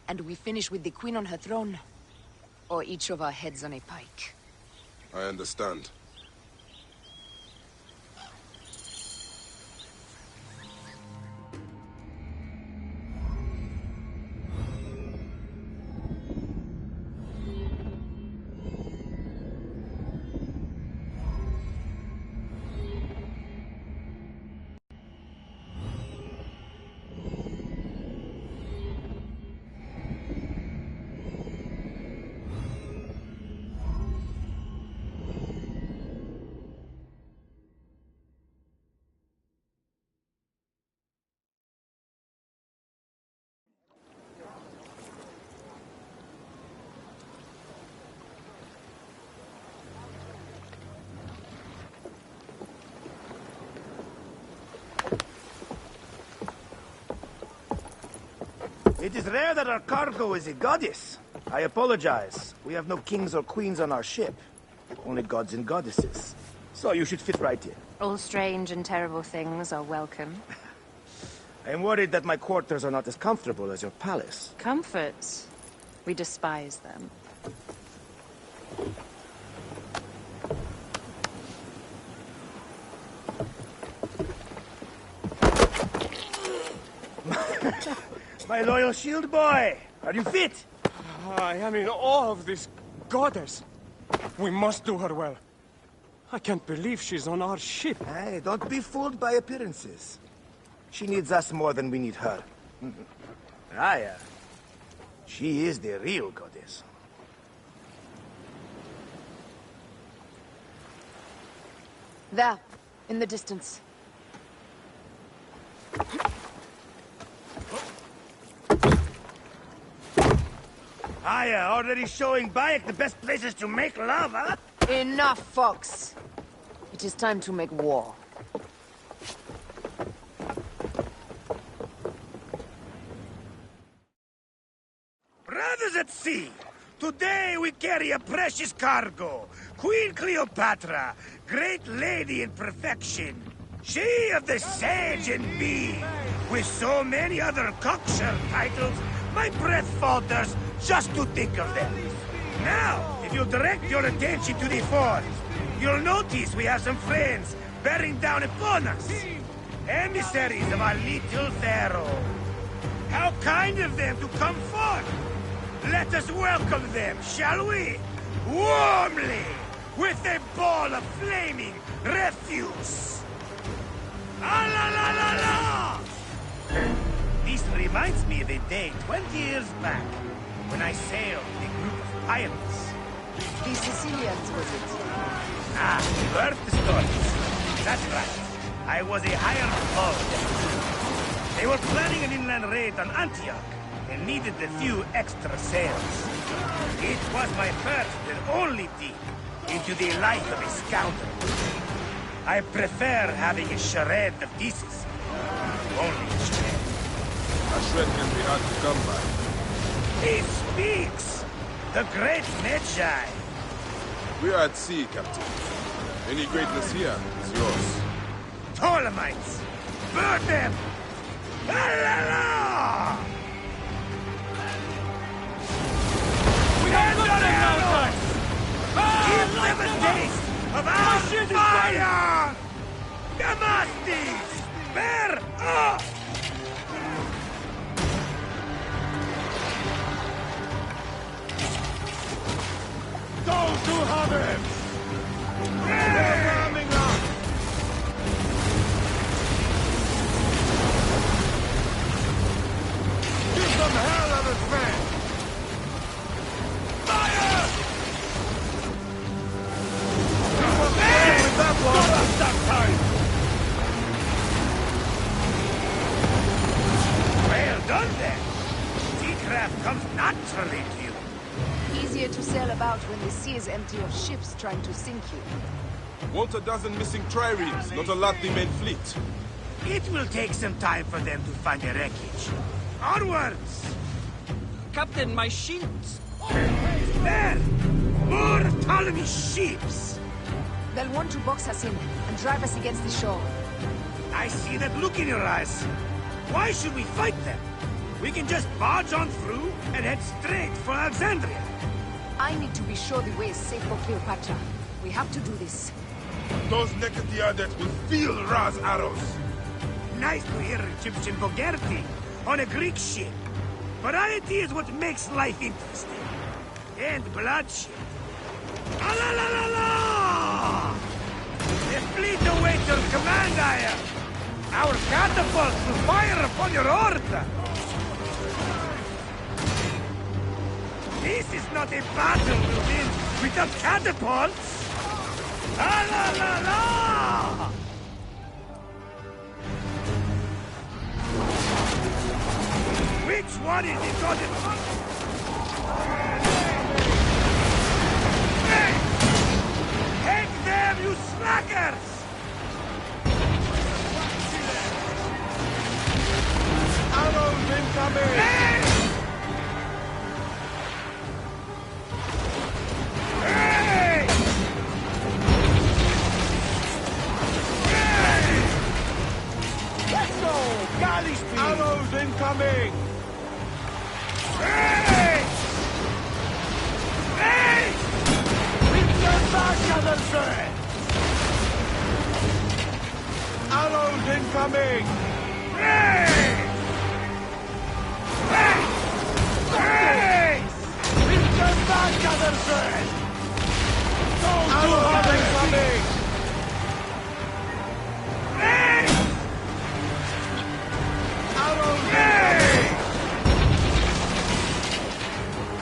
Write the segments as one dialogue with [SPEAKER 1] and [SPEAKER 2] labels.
[SPEAKER 1] and we finish with the Queen on her throne, or each of our heads on a pike.
[SPEAKER 2] I understand.
[SPEAKER 3] It is rare that our cargo is a goddess. I apologize. We have no kings or queens on our ship. Only gods and goddesses. So you should fit right in.
[SPEAKER 1] All strange and terrible things are welcome.
[SPEAKER 3] I am worried that my quarters are not as comfortable as your palace.
[SPEAKER 1] Comforts? We despise them.
[SPEAKER 3] My loyal shield boy! Are you fit?
[SPEAKER 4] I am in awe of this goddess. We must do her well. I can't believe she's on our ship.
[SPEAKER 3] Hey, don't be fooled by appearances. She needs us more than we need her. Raya. She is the real goddess.
[SPEAKER 1] There, in the distance.
[SPEAKER 3] Aya, already showing Bayek the best places to make love, huh?
[SPEAKER 1] Enough, Fox. It is time to make war.
[SPEAKER 3] Brothers at sea, today we carry a precious cargo. Queen Cleopatra, great lady in perfection. She of the Sage and Bee. With so many other cocksure titles, my breath falters just to think of them. Now, if you'll direct your attention to the fort, you'll notice we have some friends bearing down upon us. Emissaries of our little pharaoh. How kind of them to come forth. Let us welcome them, shall we? Warmly, with a ball of flaming refuse. Ah la la la la! This reminds me of a day 20 years back, when I sailed with a group of pirates.
[SPEAKER 1] The Sicilians, was it?
[SPEAKER 3] Ah, you heard the stories. That's right. I was a hired foe. They were planning an inland raid on Antioch, and needed a few extra sails. It was my first and only dip into the life of a scoundrel. I prefer having a charade of decency. Only a charade.
[SPEAKER 2] A shred can be hard to come by.
[SPEAKER 3] He speaks! The great Magi!
[SPEAKER 2] We are at sea, Captain. Any greatness here is yours.
[SPEAKER 3] Ptolemaites! Burn them! La la la! We have got them now, give them a taste of our fire! Damastis! Bear up!
[SPEAKER 4] Those who have it! They're coming up! Give them hell of a fan! Fire! With that one! That time!
[SPEAKER 3] Well done then! Seacraft comes naturally to you.
[SPEAKER 1] Easier to sail about when the sea is empty of ships trying to sink you.
[SPEAKER 2] Want a dozen missing triremes, not a lot the main fleet.
[SPEAKER 3] It will take some time for them to find the wreckage. Onwards!
[SPEAKER 5] Captain, my shields!
[SPEAKER 3] There! More Ptolemy ships!
[SPEAKER 1] They'll want to box us in and drive us against the shore.
[SPEAKER 3] I see that look in your eyes. Why should we fight them? We can just barge on through and head straight for Alexandria.
[SPEAKER 1] I need to be sure the way is safe for Cleopatra. We have to do this.
[SPEAKER 2] Those Necatiades will feel Ra's arrows.
[SPEAKER 3] Nice to hear Egyptian vulgarity on a Greek ship. Variety is what makes life interesting. And bloodshed. Ah la la la la! The fleet awaits your command, Aya. Our catapults will fire upon your order. This is not a battle we'll win without catapults. Ah la la la! Which one is the golden one? Hey! Take them, you slackers!
[SPEAKER 2] Arrows incoming!
[SPEAKER 3] Hey! Hey! Hey!
[SPEAKER 2] Let's go! Galley speed! Arrows incoming!
[SPEAKER 3] Hey! Hey!
[SPEAKER 2] Return back, Cavalry! Arrows incoming!
[SPEAKER 3] Hey! Hey! Hey!
[SPEAKER 2] Return back, Cavalry! Arrows incoming!
[SPEAKER 3] Hey!
[SPEAKER 2] Arrows
[SPEAKER 3] Hey!
[SPEAKER 2] incoming!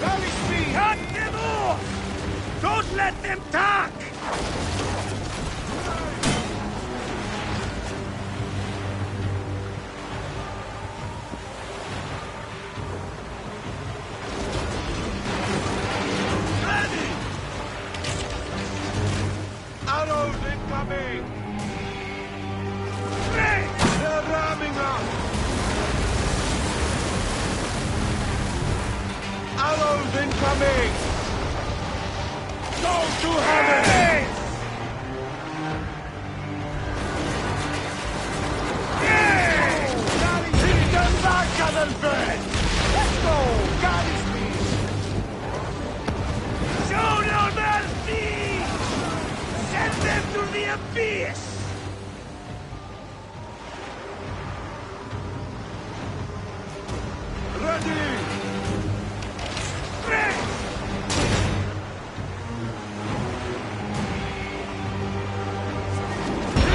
[SPEAKER 2] Galley speed!
[SPEAKER 3] Cut them off! Don't let them talk!
[SPEAKER 2] Ready! Arrows incoming!
[SPEAKER 3] Hey!
[SPEAKER 2] They're ramming us! Arrows incoming! Go to heaven!
[SPEAKER 3] Hey! Hey!
[SPEAKER 2] Return back, Cavalry! Let's go! Galley speed!
[SPEAKER 3] Show no mercy! Send them to the abyss!
[SPEAKER 2] Ready!
[SPEAKER 3] Hey!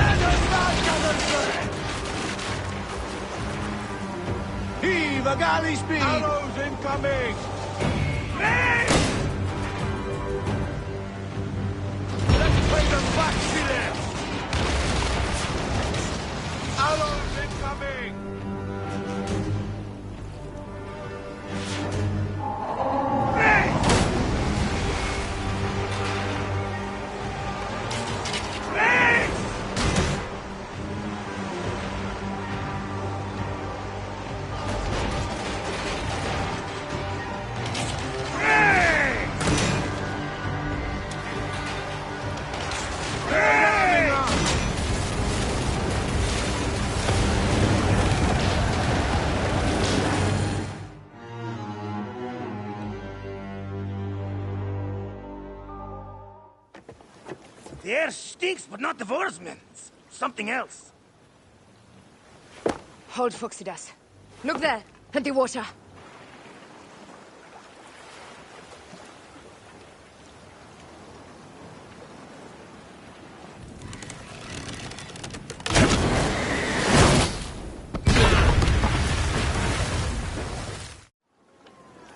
[SPEAKER 2] Return back, Cavalry! Heave a galley speed! Arrows incoming!
[SPEAKER 3] Hey!
[SPEAKER 2] Let's play them back, Chile! Arrows incoming!
[SPEAKER 3] Hey! Hey! Hey! Hey! The air stinks, but not the Vorsman. Something else.
[SPEAKER 1] Hold, Phoxidas. Look there, at the water.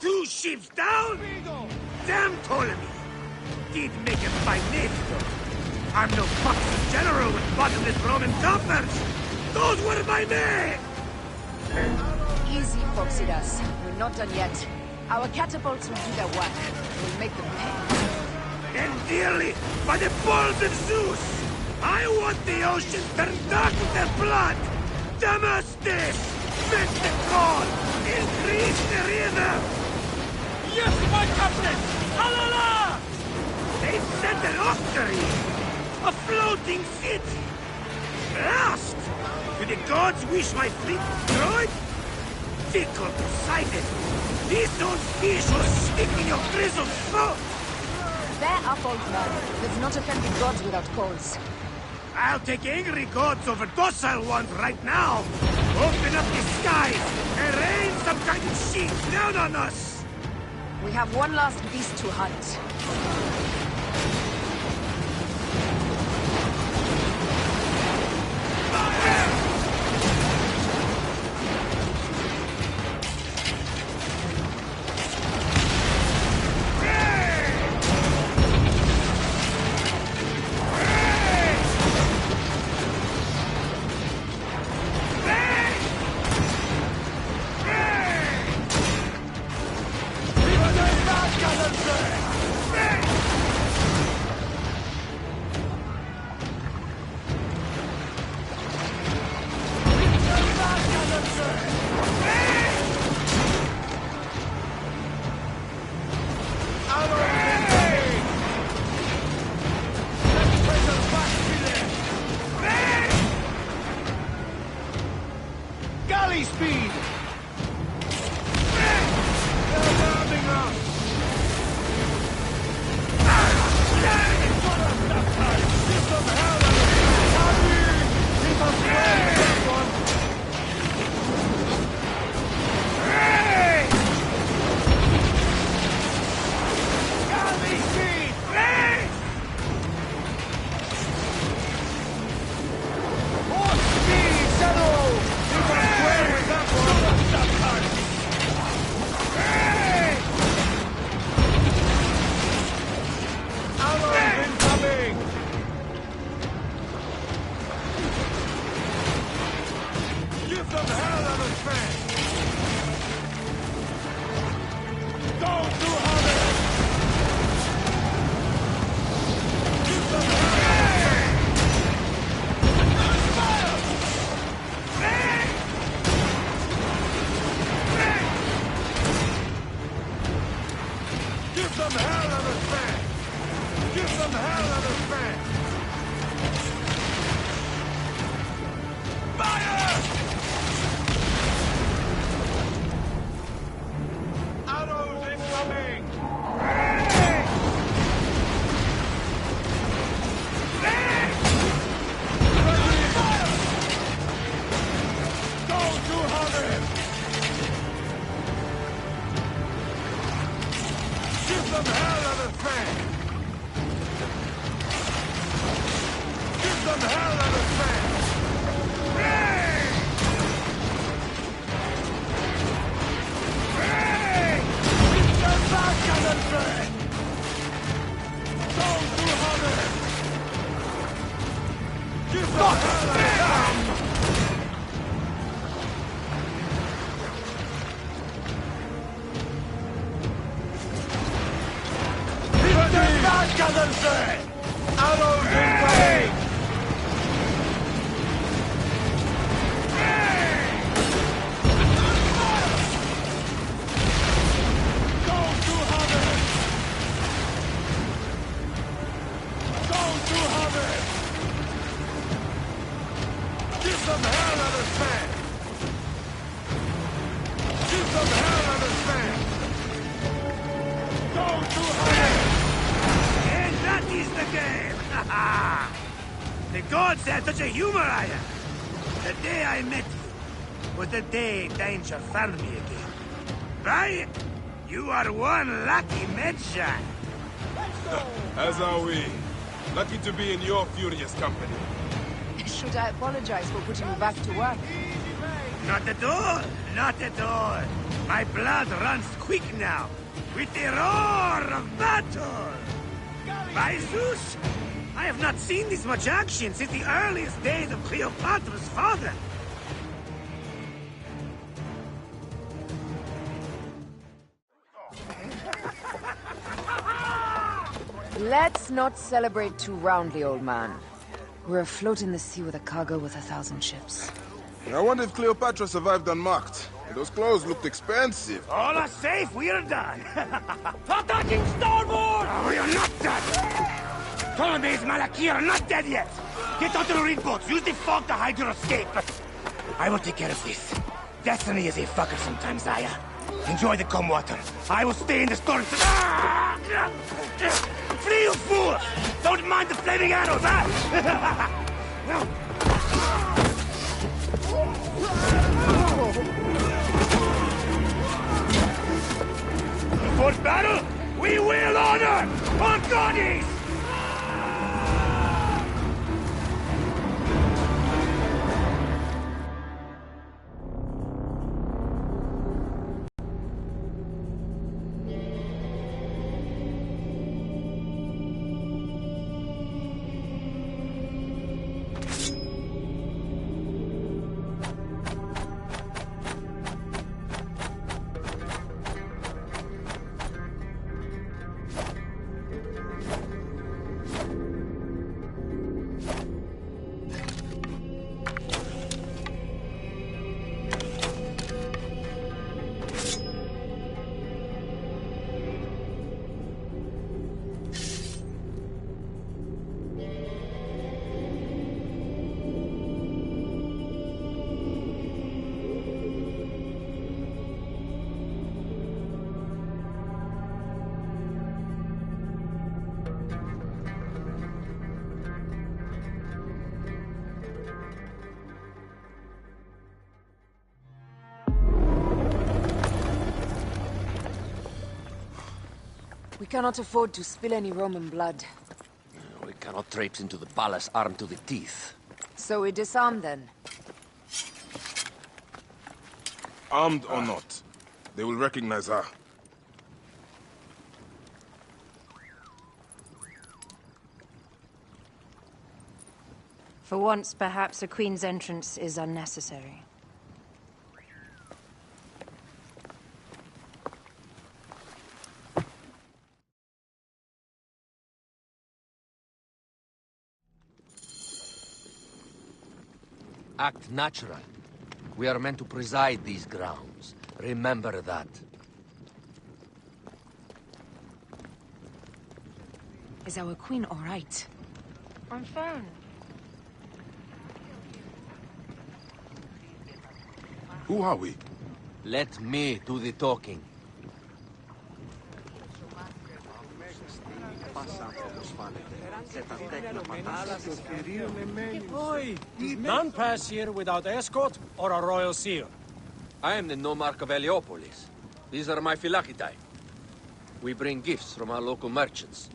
[SPEAKER 3] Two ships down? Damn Ptolemy! Did make a fine name, though. I'm no fucking general with bottomless Roman coffers! Those were my men!
[SPEAKER 1] Easy, Phoxidas. We're not done yet. Our catapults will do their work. We'll make them pay.
[SPEAKER 3] And dearly, by the balls of Zeus, I want the ocean turned dark with their blood! Damastes! Make the call! Increase the rhythm!
[SPEAKER 5] Yes, my captain! Alala!
[SPEAKER 3] They've sent an octary! A floating city! Blast! Do the gods wish my fleet destroyed? fickle-decided. These old fish will stick in your grizzled throat.
[SPEAKER 1] Bear up, old man. Let's not offend the gods without cause.
[SPEAKER 3] I'll take angry gods over docile ones right now. Open up the skies and rain some kind of sheet down on us.
[SPEAKER 1] We have one last beast to hunt.
[SPEAKER 5] Galley speed!
[SPEAKER 3] The gods had such a humor I am. The day I met you was the day danger found me again. Right? You are one lucky medshot.
[SPEAKER 2] As are we. Lucky to be in your furious company.
[SPEAKER 1] Should I apologize for putting you back to work?
[SPEAKER 3] Not at all. Not at all. My blood runs quick now. With the roar of battle. By Zeus, I have not seen this much action since the earliest days of Cleopatra's father.
[SPEAKER 1] Let's not celebrate too roundly, old man. We're afloat in the sea with a cargo with 1,000 ships.
[SPEAKER 2] I wonder if Cleopatra survived unmarked. Those clothes looked expensive.
[SPEAKER 3] All are safe, we're done.
[SPEAKER 5] Attacking starboard!
[SPEAKER 3] Oh, we are not done! Ptolemy's Malaki are not dead yet! Get onto the reed boats, use the fog to hide your escape. I will take care of this. Destiny is a fucker sometimes, Aya. Enjoy the cum water. I will stay in the storage. Flee, you fool! Don't mind the flaming arrows, huh? For battle, we will honor our goddess!
[SPEAKER 1] We cannot afford to spill any Roman blood.
[SPEAKER 6] We cannot traipse into the palace armed to the teeth.
[SPEAKER 1] So we disarm then.
[SPEAKER 2] Armed or not, they will recognize her.
[SPEAKER 7] For once, perhaps a queen's entrance is unnecessary.
[SPEAKER 6] Act natural. We are meant to preside these grounds. Remember that.
[SPEAKER 1] Is our queen all right?
[SPEAKER 7] I'm fine.
[SPEAKER 2] Who are we?
[SPEAKER 6] Let me do the talking.
[SPEAKER 4] None pass here without escort or a royal seal.
[SPEAKER 6] I am the nomarch of Heliopolis. These are my Phylakitae. We bring gifts from our local merchants.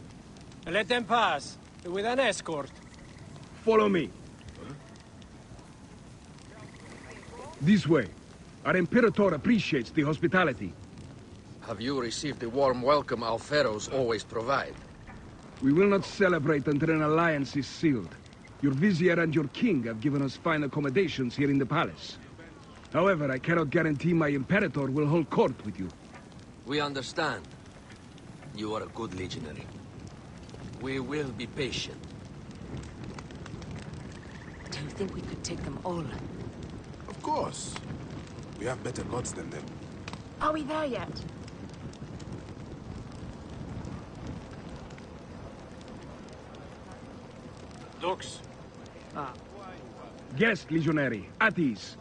[SPEAKER 4] Let them pass, with an escort.
[SPEAKER 8] Follow me. This way. Our Imperator appreciates the hospitality.
[SPEAKER 6] Have you received the warm welcome our pharaohs always provide?
[SPEAKER 8] We will not celebrate until an alliance is sealed. Your vizier and your king have given us fine accommodations here in the palace. However, I cannot guarantee my Imperator will hold court with you.
[SPEAKER 6] We understand. You are a good legionary. We will be patient.
[SPEAKER 1] Do you think we could take them all?
[SPEAKER 2] Of course. We have better gods than them.
[SPEAKER 1] Are we there yet?
[SPEAKER 4] Dux.
[SPEAKER 8] Guest, legionary. At ease.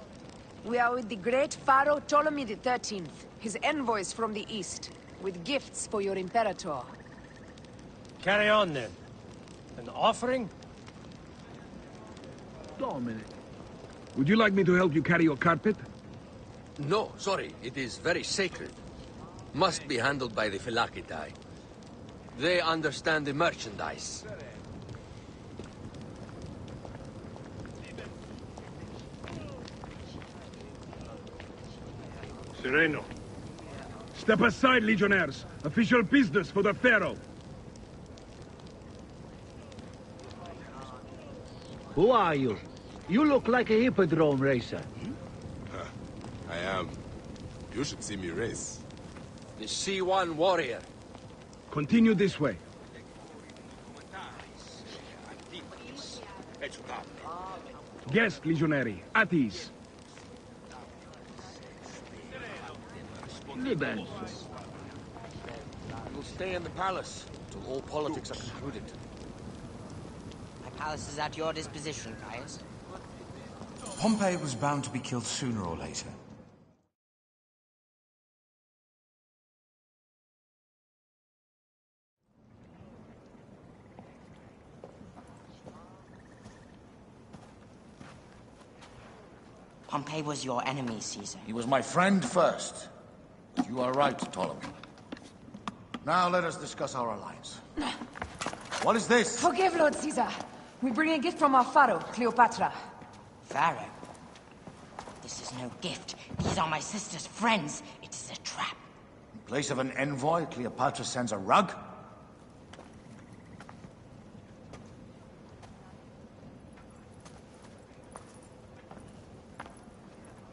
[SPEAKER 1] We are with the great Pharaoh Ptolemy XIII, his envoys from the east, with gifts for your Imperator.
[SPEAKER 4] Carry on, then. An offering?
[SPEAKER 8] Dominic. Would you like me to help you carry your carpet?
[SPEAKER 6] No, sorry. It is very sacred. Must be handled by the Phylakitae. They understand the merchandise.
[SPEAKER 8] Sereno. Step aside, legionnaires. Official business for the Pharaoh.
[SPEAKER 9] Who are you? You look like a hippodrome racer.
[SPEAKER 2] I am. You should see me race.
[SPEAKER 6] The C1 warrior.
[SPEAKER 8] Continue this way. Guest, legionary. At ease.
[SPEAKER 6] We'll stay in the palace until all politics are concluded.
[SPEAKER 10] My palace is at your disposition, Caius.
[SPEAKER 11] Pompey was bound to be killed sooner or later.
[SPEAKER 10] Pompey was your enemy, Caesar.
[SPEAKER 5] He was my friend first. You are right, Ptolemy. Now let us discuss our alliance. What is this?
[SPEAKER 1] Forgive, Lord Caesar. We bring a gift from our pharaoh, Cleopatra.
[SPEAKER 10] Pharaoh? This is no gift. These are my sister's friends. It is a trap.
[SPEAKER 5] In place of an envoy, Cleopatra sends a rug?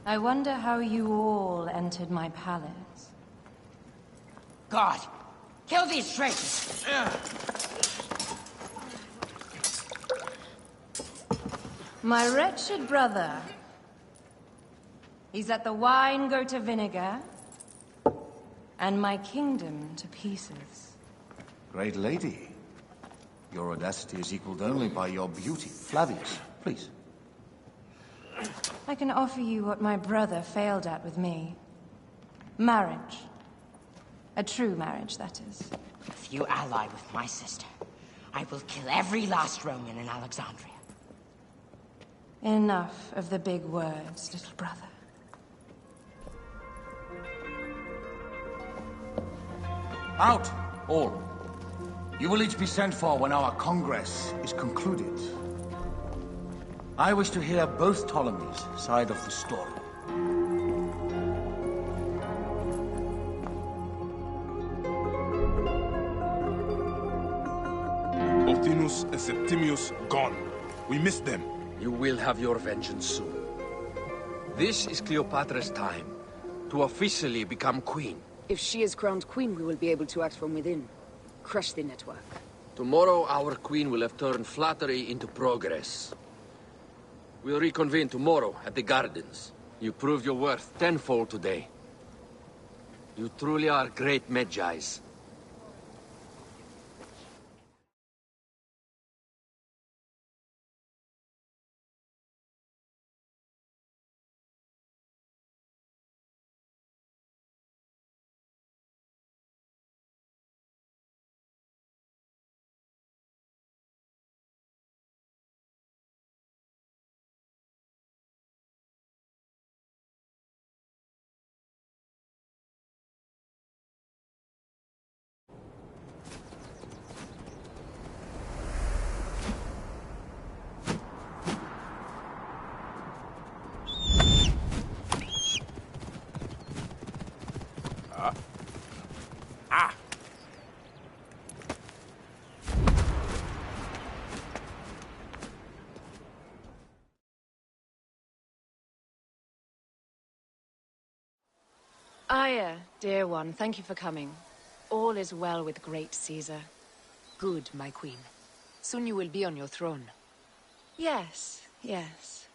[SPEAKER 7] I wonder how you all entered my palace.
[SPEAKER 10] God! Kill these traitors!
[SPEAKER 7] My wretched brother. He's let the wine go to vinegar, and my kingdom to pieces.
[SPEAKER 5] Great lady. Your audacity is equaled only by your beauty. Flavius, please.
[SPEAKER 7] I can offer you what my brother failed at with me. Marriage. A true marriage, that is.
[SPEAKER 10] If you ally with my sister, I will kill every last Roman in Alexandria.
[SPEAKER 7] Enough of the big words, little brother.
[SPEAKER 5] Out, all. You will each be sent for when our Congress is concluded. I wish to hear both Ptolemies' side of the story.
[SPEAKER 2] Optinus and Septimius gone. We missed them.
[SPEAKER 6] You will have your vengeance soon. This is Cleopatra's time to officially become queen.
[SPEAKER 1] If she is crowned queen, we will be able to act from within. Crush the network.
[SPEAKER 6] Tomorrow, our queen will have turned flattery into progress. We'll reconvene tomorrow at the gardens. You proved your worth tenfold today. You truly are great Magi's.
[SPEAKER 7] Aya, dear one, thank you for coming. All is well with great Caesar.
[SPEAKER 1] Good, my queen. Soon you will be on your throne.
[SPEAKER 7] Yes, yes.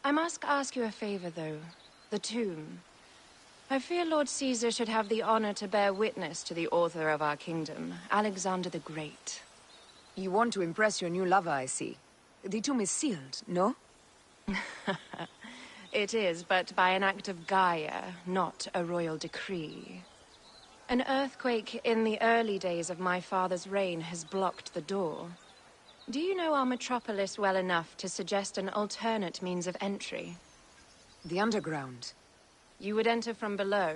[SPEAKER 7] I must ask you a favor, though. The tomb. I fear Lord Caesar should have the honor to bear witness to the author of our kingdom, Alexander the Great.
[SPEAKER 1] You want to impress your new lover, I see. The tomb is sealed, no?
[SPEAKER 7] It is, but by an act of Gaia, not a royal decree. An earthquake in the early days of my father's reign has blocked the door. Do you know our metropolis well enough to suggest an alternate means of entry?
[SPEAKER 1] The underground.
[SPEAKER 7] You would enter from below?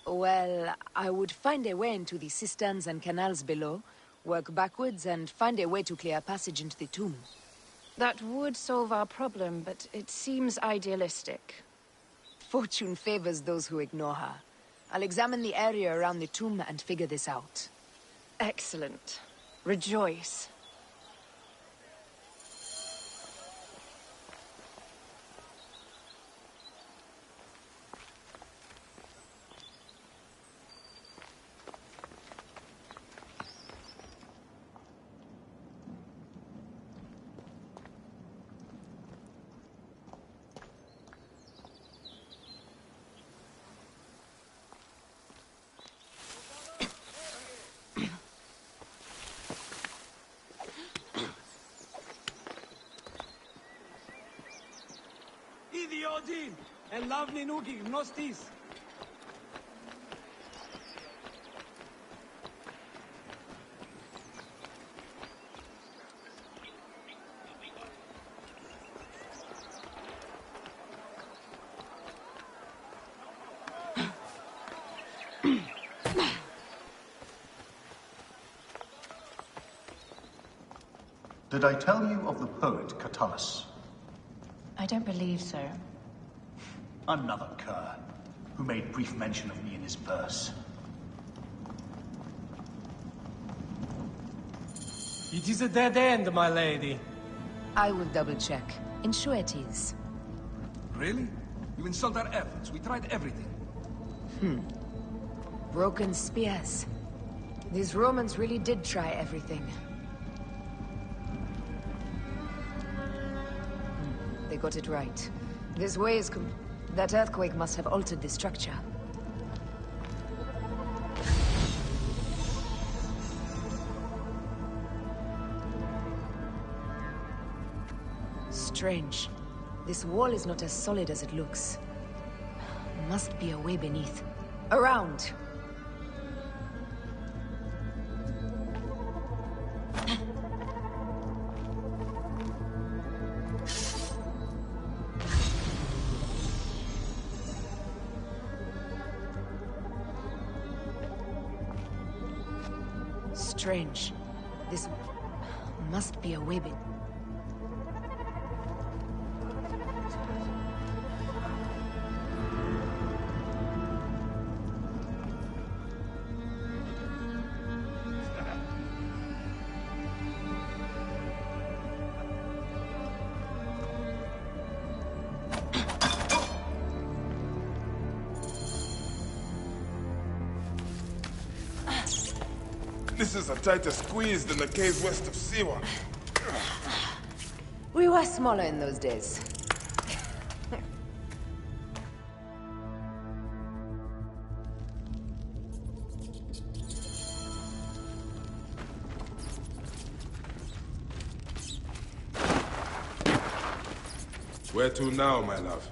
[SPEAKER 1] Well, I would find a way into the cisterns and canals below, work backwards, and find a way to clear a passage into the tomb.
[SPEAKER 7] That would solve our problem, but it seems idealistic.
[SPEAKER 1] Fortune favors those who ignore her. I'll examine the area around the tomb and figure this out.
[SPEAKER 7] Excellent. Rejoice.
[SPEAKER 4] Idioti! And lovely nuki, nostis!
[SPEAKER 11] Did I tell you of the poet Catullus?
[SPEAKER 10] I don't believe so.
[SPEAKER 11] Another cur, who made brief mention of me in his verse.
[SPEAKER 4] It is a dead end, my lady.
[SPEAKER 1] I will double-check. Ensure it is.
[SPEAKER 8] Really? You insult our efforts. We tried everything.
[SPEAKER 1] Broken spears. These Romans really did try everything. They got it right. This way is that earthquake must have altered the structure. Strange. This wall is not as solid as it looks. Must be a way beneath. Around! Strange. This must be a way beneath.
[SPEAKER 2] This is a tighter squeeze than the cave west of Siwa.
[SPEAKER 1] We were smaller in those days.
[SPEAKER 2] Where to now, my love?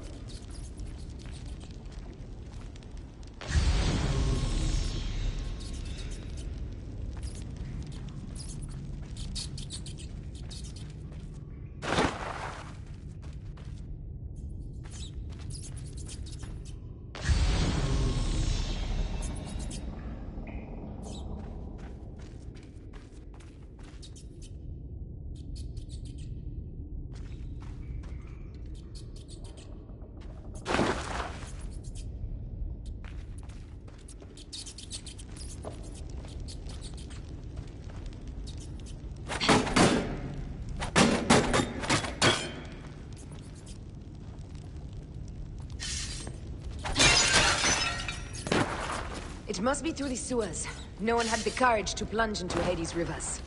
[SPEAKER 1] It must be through the sewers. No one had the courage to plunge into Hades' rivers.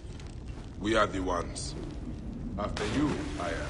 [SPEAKER 2] We are the ones. After you, I am.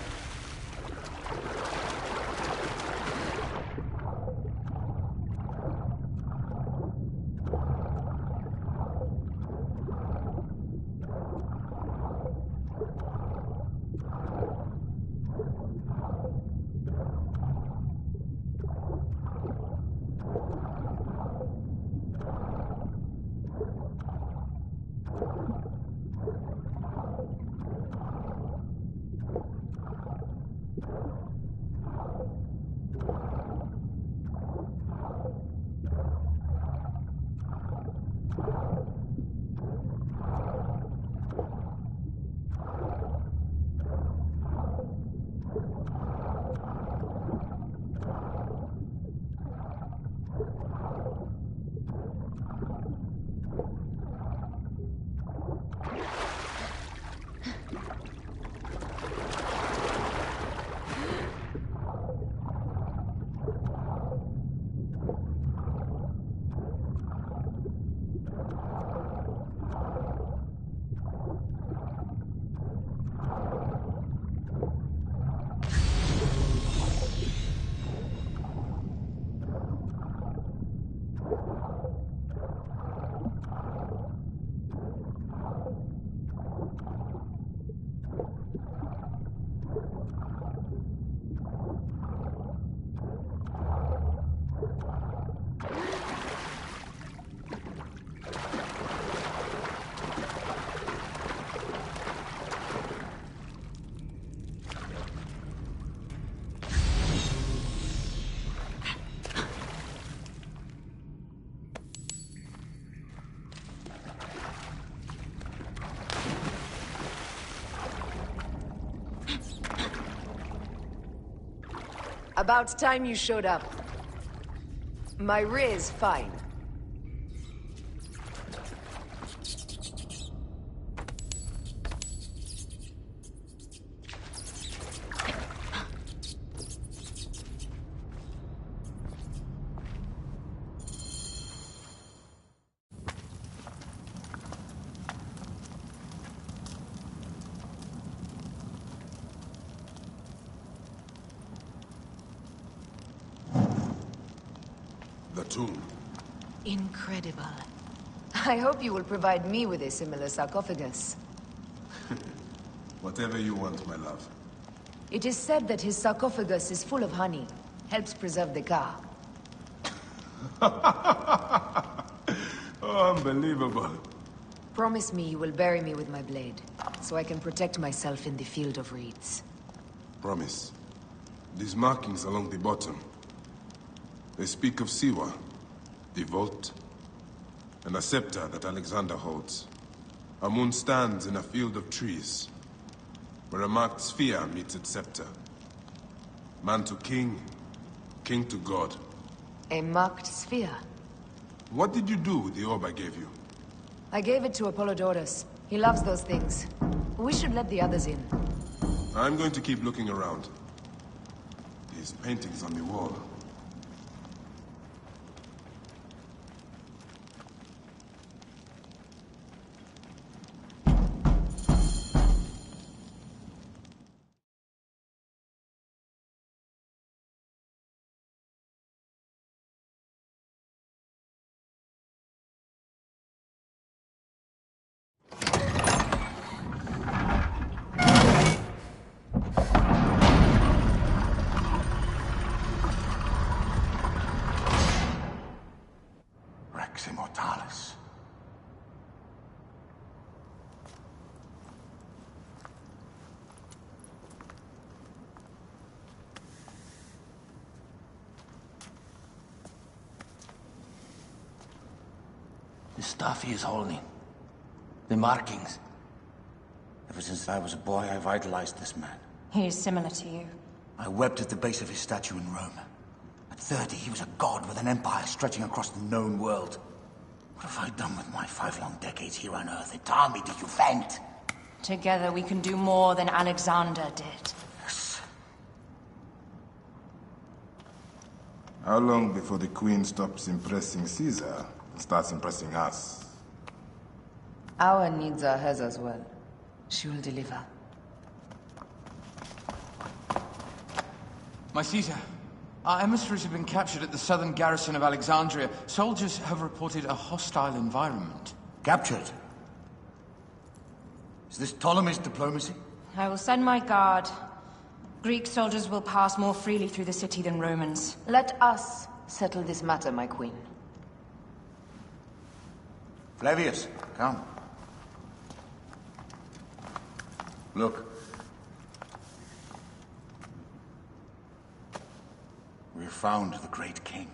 [SPEAKER 1] About time you showed up. My rear's fine.
[SPEAKER 2] The tomb.
[SPEAKER 1] Incredible. I hope you will provide me with a similar sarcophagus.
[SPEAKER 2] Whatever you want, my love.
[SPEAKER 1] It is said that his sarcophagus is full of honey. Helps preserve the car.
[SPEAKER 2] Oh, unbelievable.
[SPEAKER 1] Promise me you will bury me with my blade, so I can protect myself in the field of reeds.
[SPEAKER 2] Promise. These markings along the bottom. They speak of Siwa, the vault, and a scepter that Alexander holds. A moon stands in a field of trees, where a marked sphere meets its scepter. Man to king, king to god.
[SPEAKER 1] A marked sphere?
[SPEAKER 2] What did you do with the orb I gave you?
[SPEAKER 1] I gave it to Apollodorus. He loves those things. We should let the others in.
[SPEAKER 2] I'm going to keep looking around. These paintings on the wall.
[SPEAKER 5] Immortalis. The stuff he is holding. The markings.
[SPEAKER 12] Ever since I was a boy, I've idolized this man.
[SPEAKER 10] He is similar to you.
[SPEAKER 12] I wept at the base of his statue in Rome. At 30, he was a god with an empire stretching across the known world. What have I done with my 5 long decades here on Earth? Tell me, do you faint?
[SPEAKER 10] Together we can do more than Alexander did.
[SPEAKER 12] Yes.
[SPEAKER 13] How long before the Queen stops impressing Caesar and starts impressing us?
[SPEAKER 1] Our needs are hers as well. She will deliver.
[SPEAKER 5] My Caesar, our emissaries have been captured at the southern garrison of Alexandria. Soldiers have reported a hostile environment.
[SPEAKER 12] Captured? Is this Ptolemy's diplomacy?
[SPEAKER 10] I will send my guard. Greek soldiers will pass more freely through the city than Romans.
[SPEAKER 1] Let us settle this matter, my queen.
[SPEAKER 12] Flavius, come. Look. We have found the great king.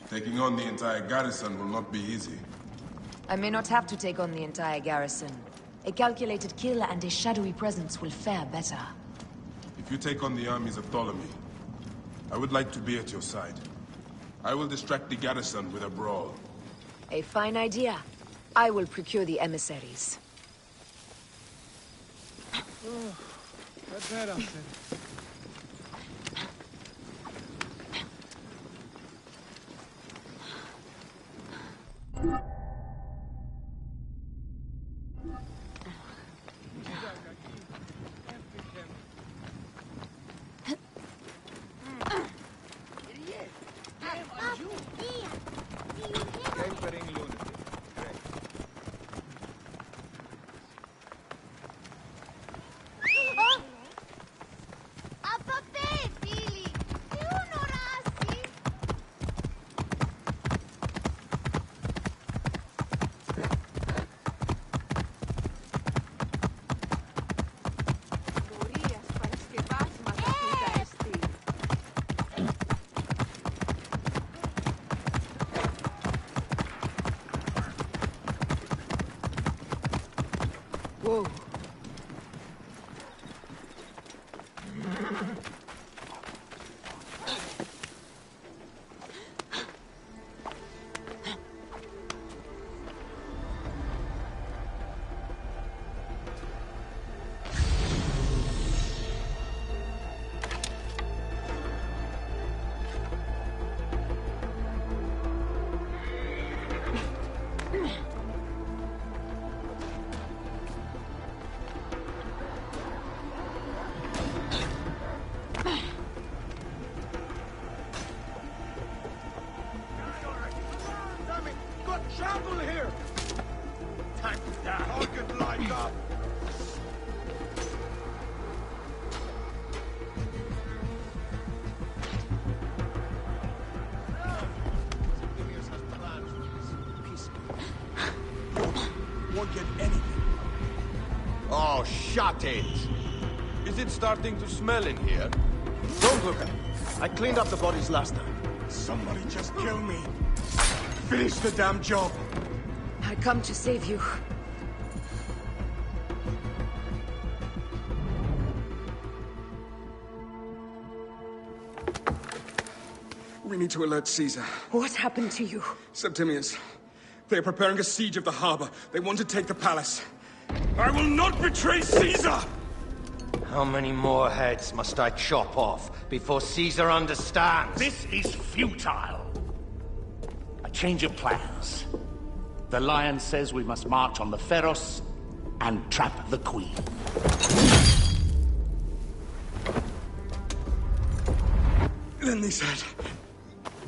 [SPEAKER 2] Taking on the entire garrison will not be easy.
[SPEAKER 1] I may not have to take on the entire garrison. A calculated kill and a shadowy presence will fare better.
[SPEAKER 2] If you take on the armies of Ptolemy, I would like to be at your side. I will distract the garrison with a brawl.
[SPEAKER 1] A fine idea. I will procure the emissaries. Whoa.
[SPEAKER 3] Trouble here! Time to die. Target lined up.
[SPEAKER 14] Won't get anything.
[SPEAKER 15] Oh, shut it! Is it starting to smell in here?
[SPEAKER 14] Don't look at it. I cleaned up the bodies last time.
[SPEAKER 3] Somebody just kill me. Finish the damn job.
[SPEAKER 1] I come to save you.
[SPEAKER 8] We need to alert Caesar.
[SPEAKER 1] What happened to you?
[SPEAKER 8] Septimius. They're preparing a siege of the harbor. They want to take the palace. I will not betray Caesar!
[SPEAKER 16] How many more heads must I chop off before Caesar understands?
[SPEAKER 11] This is futile. A change of plans. The Lion says we must march on the Pharos and trap the Queen.
[SPEAKER 8] Then they said...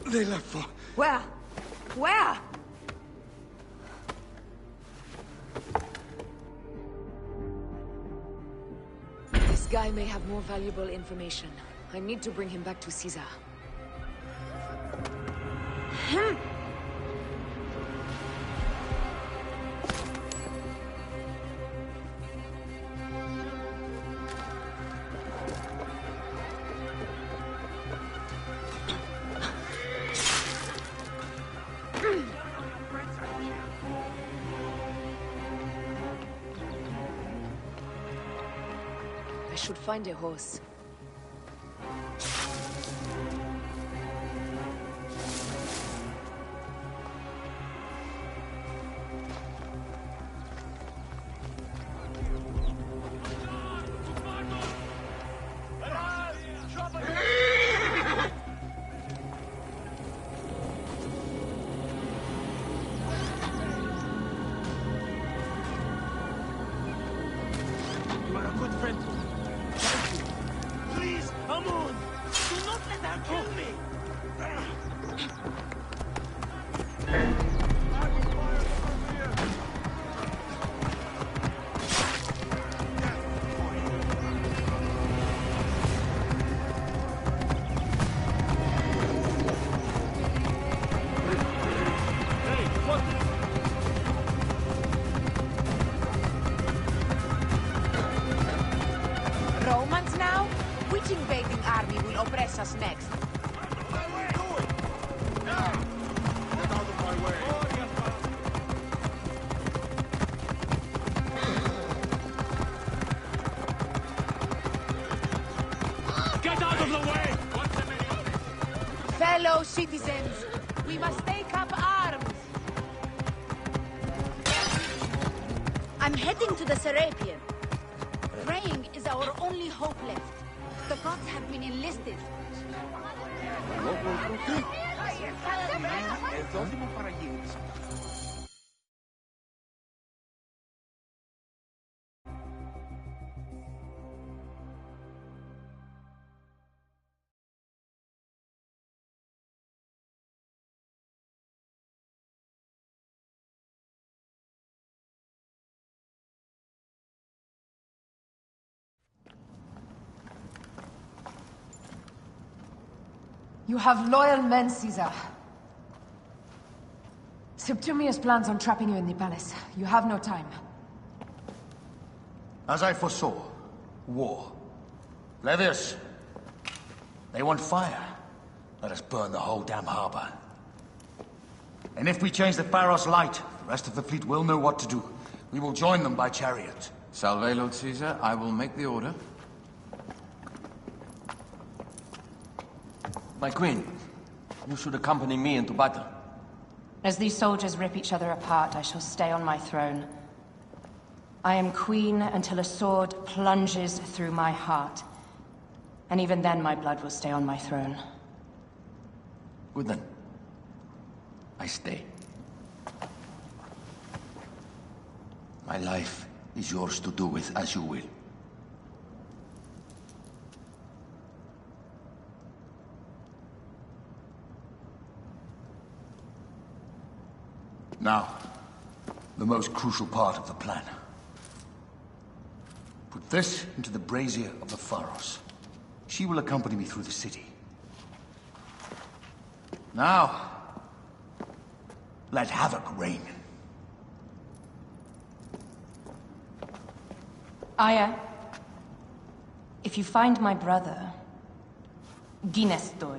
[SPEAKER 8] they left for...
[SPEAKER 1] Where? Where? This guy may have more valuable information. I need to bring him back to Caesar. I should find a horse.
[SPEAKER 3] You are a good friend to me. Thank you. Please, come on! Do not let her kill me!
[SPEAKER 1] Romans now? Which invading army will oppress us next?
[SPEAKER 3] Get out of the way!
[SPEAKER 1] Fellow citizens, we must take up arms.
[SPEAKER 17] I'm heading to the Serapeum. Praying is our only hope left. The gods have been enlisted.
[SPEAKER 1] You have loyal men, Caesar. Septimius plans on trapping you in the palace. You have no time.
[SPEAKER 12] As I foresaw, war. Levius, they want fire. Let us burn the whole damn harbor. And if we change the Pharos light, the rest of the fleet will know what to do. We will join them by chariot.
[SPEAKER 5] Salve, Lord Caesar. I will make the order. My queen, you should accompany me into battle.
[SPEAKER 7] As these soldiers rip each other apart, I shall stay on my throne. I am queen until a sword plunges through my heart. And even then, my blood will stay on my throne.
[SPEAKER 5] Good then. I stay. My life is yours to do with as you will.
[SPEAKER 12] Now, the most crucial part of the plan. Put this into the brazier of the Pharos. She will accompany me through the city. Now, let havoc reign.
[SPEAKER 7] Aya, if you find my brother, Ginestoi.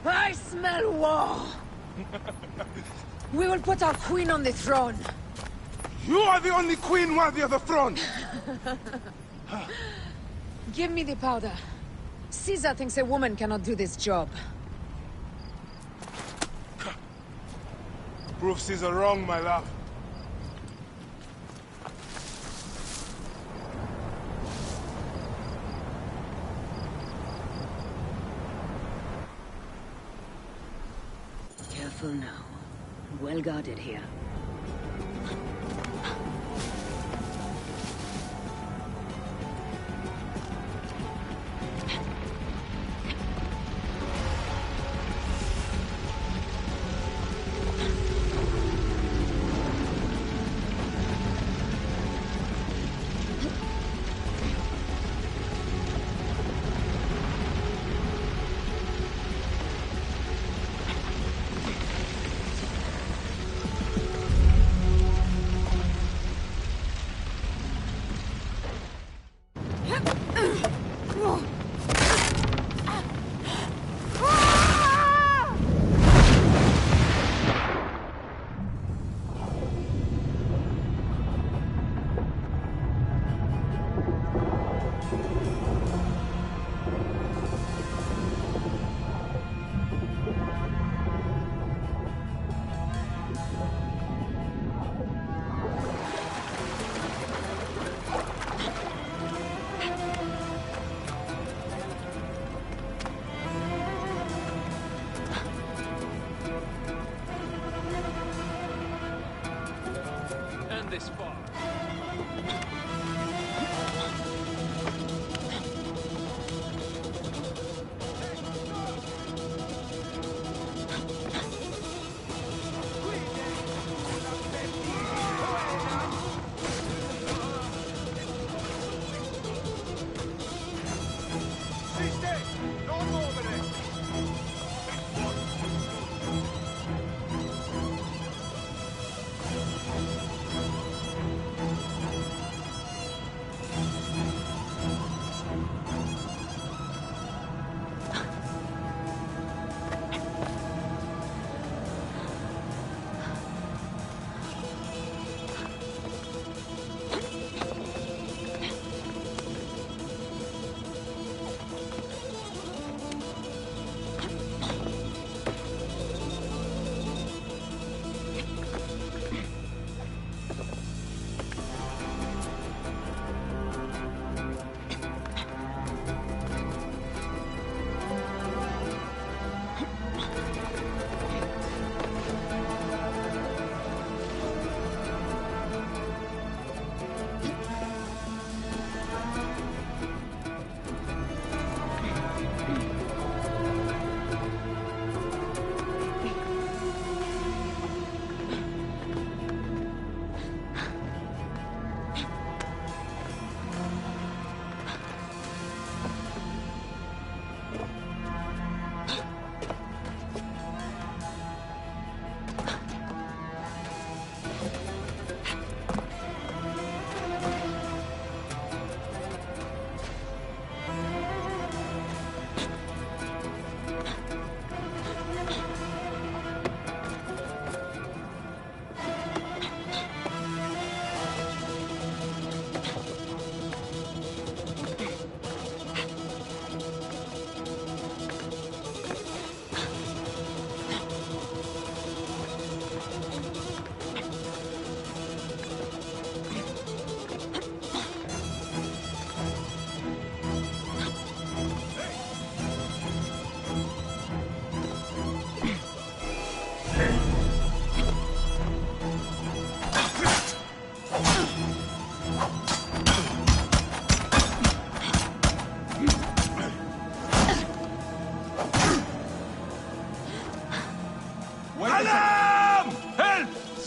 [SPEAKER 1] I smell war! We will put our queen on the throne.
[SPEAKER 2] You are the only queen worthy of the throne!
[SPEAKER 1] Give me the powder. Caesar thinks a woman cannot do this job.
[SPEAKER 2] Prove Caesar wrong, my love.
[SPEAKER 1] Careful now. Well guarded here.
[SPEAKER 4] This far.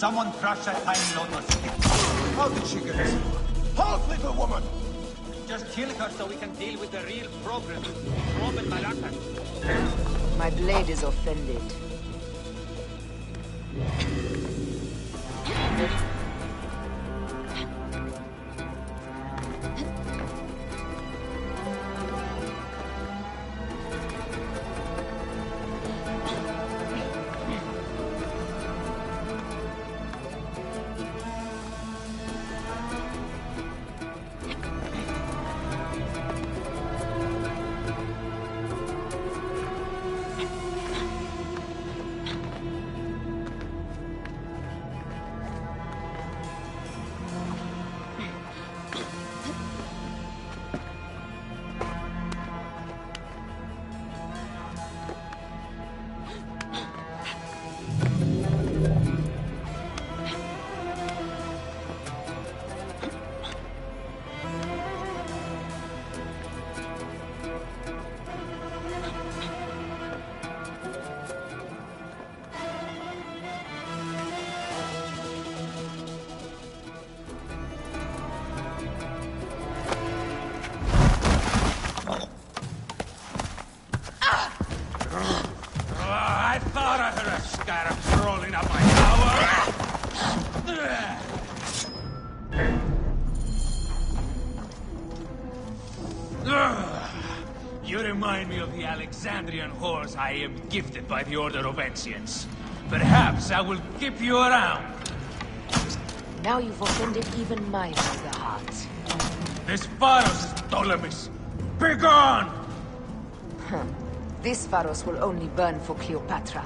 [SPEAKER 12] Someone thrash that tiny lotus.
[SPEAKER 3] How did she get it? Halt, little woman!
[SPEAKER 12] Just kill her so we can deal with the real problem. Roman Malacca.
[SPEAKER 1] My blade is offended.
[SPEAKER 11] I thought I heard a scarab crawling up my tower. You remind me of the Alexandrian horse I am gifted by the Order of Ancients. Perhaps I will keep you around.
[SPEAKER 1] Now you've offended even my vulgar heart.
[SPEAKER 11] This Pharos is Ptolemy's. Begone!
[SPEAKER 1] This Pharos will only burn for Cleopatra.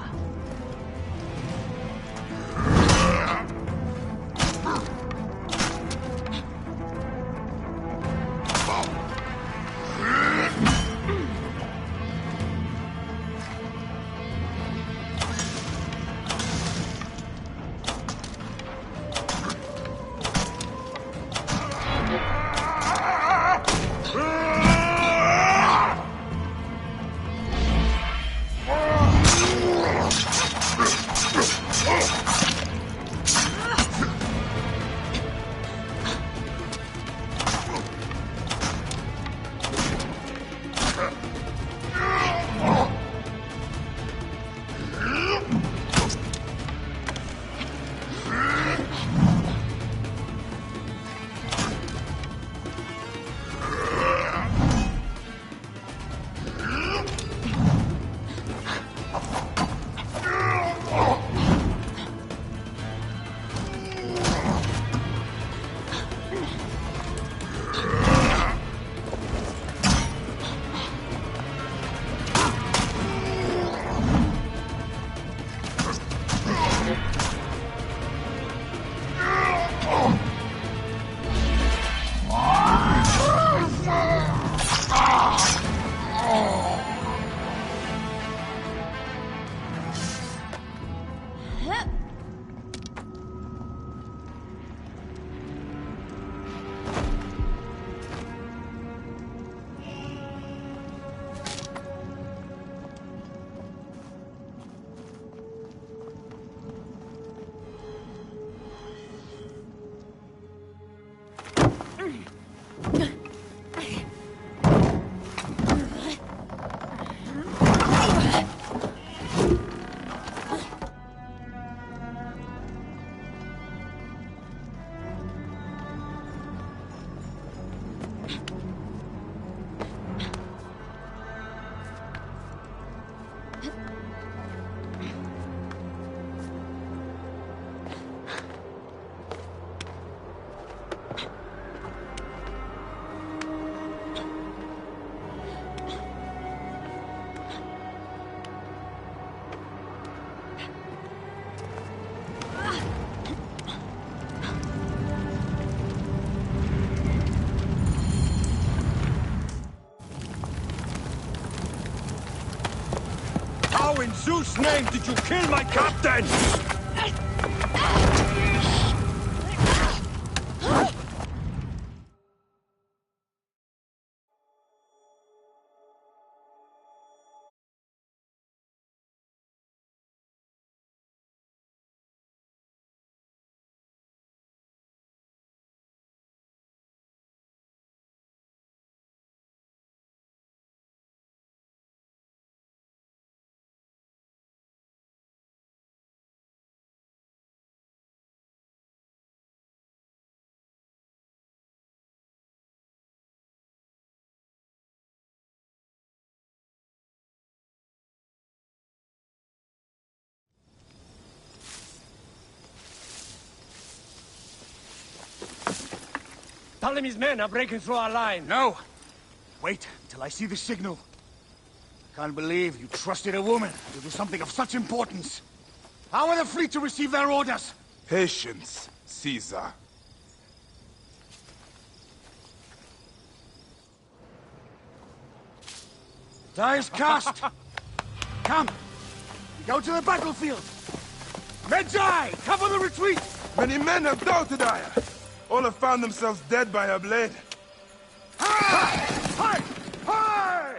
[SPEAKER 3] How in Zeus' name did you kill my captain?
[SPEAKER 4] Ptolemy's men are breaking through our line.
[SPEAKER 3] No! Wait until I see the signal. Can't believe you trusted a woman to do something of such importance. How are the fleet to receive their orders?
[SPEAKER 2] Patience, Caesar.
[SPEAKER 3] Die is cast. Come, go to the battlefield. Medjay, cover the retreat.
[SPEAKER 2] Many men have doubted Aya. All have found themselves dead by her blade.
[SPEAKER 3] Hi! Hi! Hi!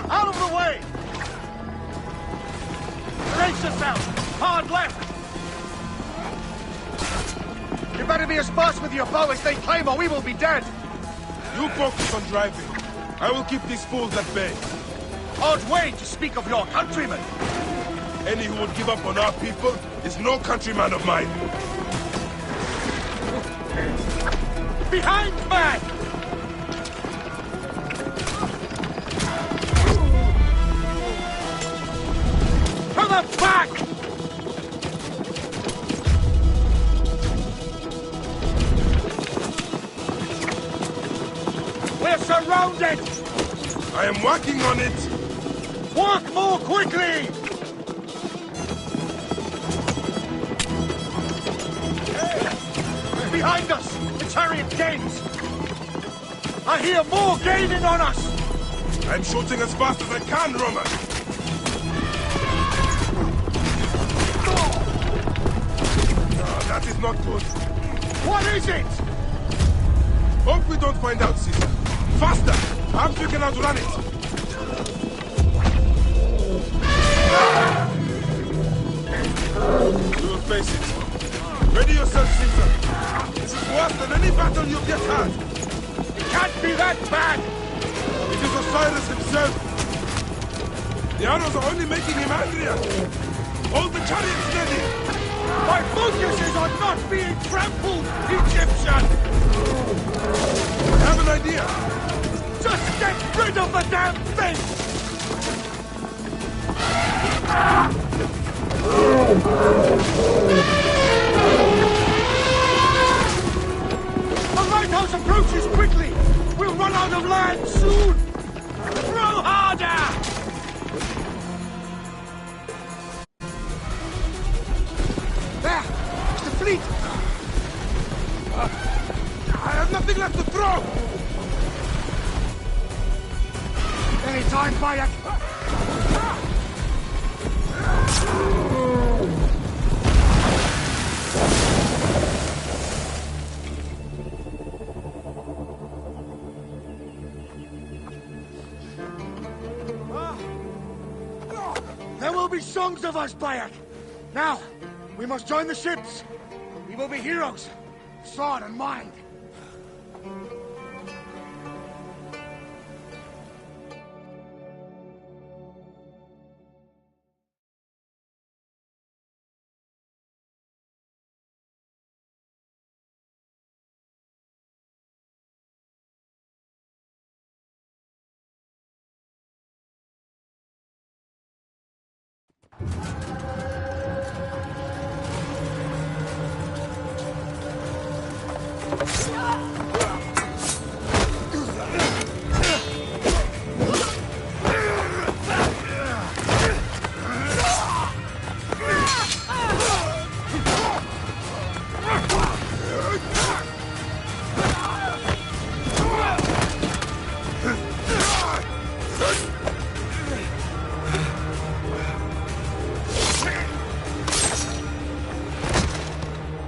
[SPEAKER 3] Out of the way! Brace yourself! Hard left! You better be as fast with your bow as they claim, or we will be dead!
[SPEAKER 2] You focus on driving. I will keep these fools at bay.
[SPEAKER 3] Odd way to speak of your countrymen!
[SPEAKER 2] Any who would give up on our people is no countryman of mine.
[SPEAKER 3] Behind, man! To the back! We're surrounded!
[SPEAKER 2] I am working on it!
[SPEAKER 3] Work more quickly! Behind us! The chariot gains! I hear more gaining on us!
[SPEAKER 2] I'm shooting as fast as I can, Roman! No, that is not good.
[SPEAKER 3] What is it?
[SPEAKER 2] Hope we don't find out, Caesar. Faster! Perhaps we can outrun it! We will face it. Ready yourself, Caesar. This is worse than any battle you've yet had.
[SPEAKER 3] It can't be that bad!
[SPEAKER 2] It is Osiris himself. The arrows are only making him angrier. Hold the chariot steady.
[SPEAKER 3] My focus is on not being trampled, Egyptian!
[SPEAKER 2] I have an idea.
[SPEAKER 3] Just get rid of the damn thing! The lighthouse approaches quickly! We'll run out of land soon! Throw harder! There! It's the fleet!
[SPEAKER 2] I have nothing left to throw!
[SPEAKER 3] Any time, Bayek! There will be songs of us, Bayek! Now, we must join the ships! We will be heroes! Sword and mind!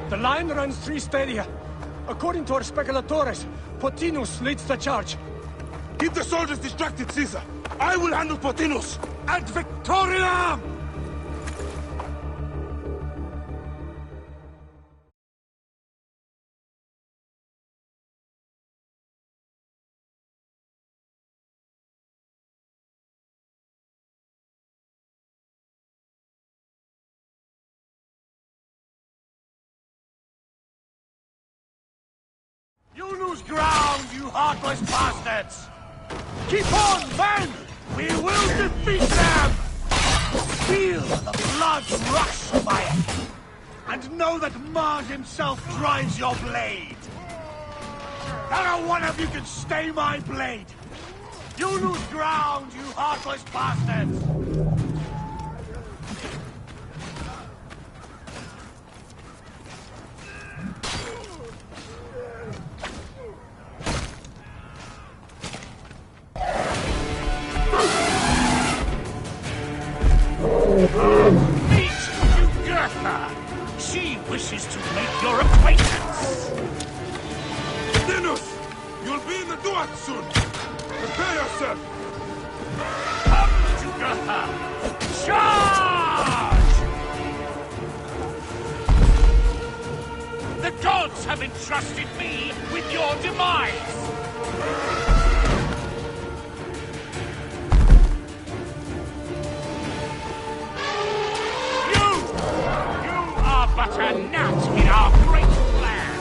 [SPEAKER 4] The line runs 3 stadia. According to our speculatores, Pothinus leads the charge.
[SPEAKER 2] Keep the soldiers distracted, Caesar. I will handle Pothinus.
[SPEAKER 3] Ad Victoriam! You lose ground, you heartless bastards! Keep on, men! We will defeat them! Feel the blood rush, Bayek. And know that Mars himself drives your blade. Not a one of you can stay my blade. You lose ground, you heartless bastards!
[SPEAKER 11] Meet Jugurtha! She wishes to make your acquaintance!
[SPEAKER 2] Linus! You'll be in the Duat soon! Prepare yourself!
[SPEAKER 11] Come, Jugurtha! Charge! The gods have entrusted me with your demise! You are but a gnat in our great plan!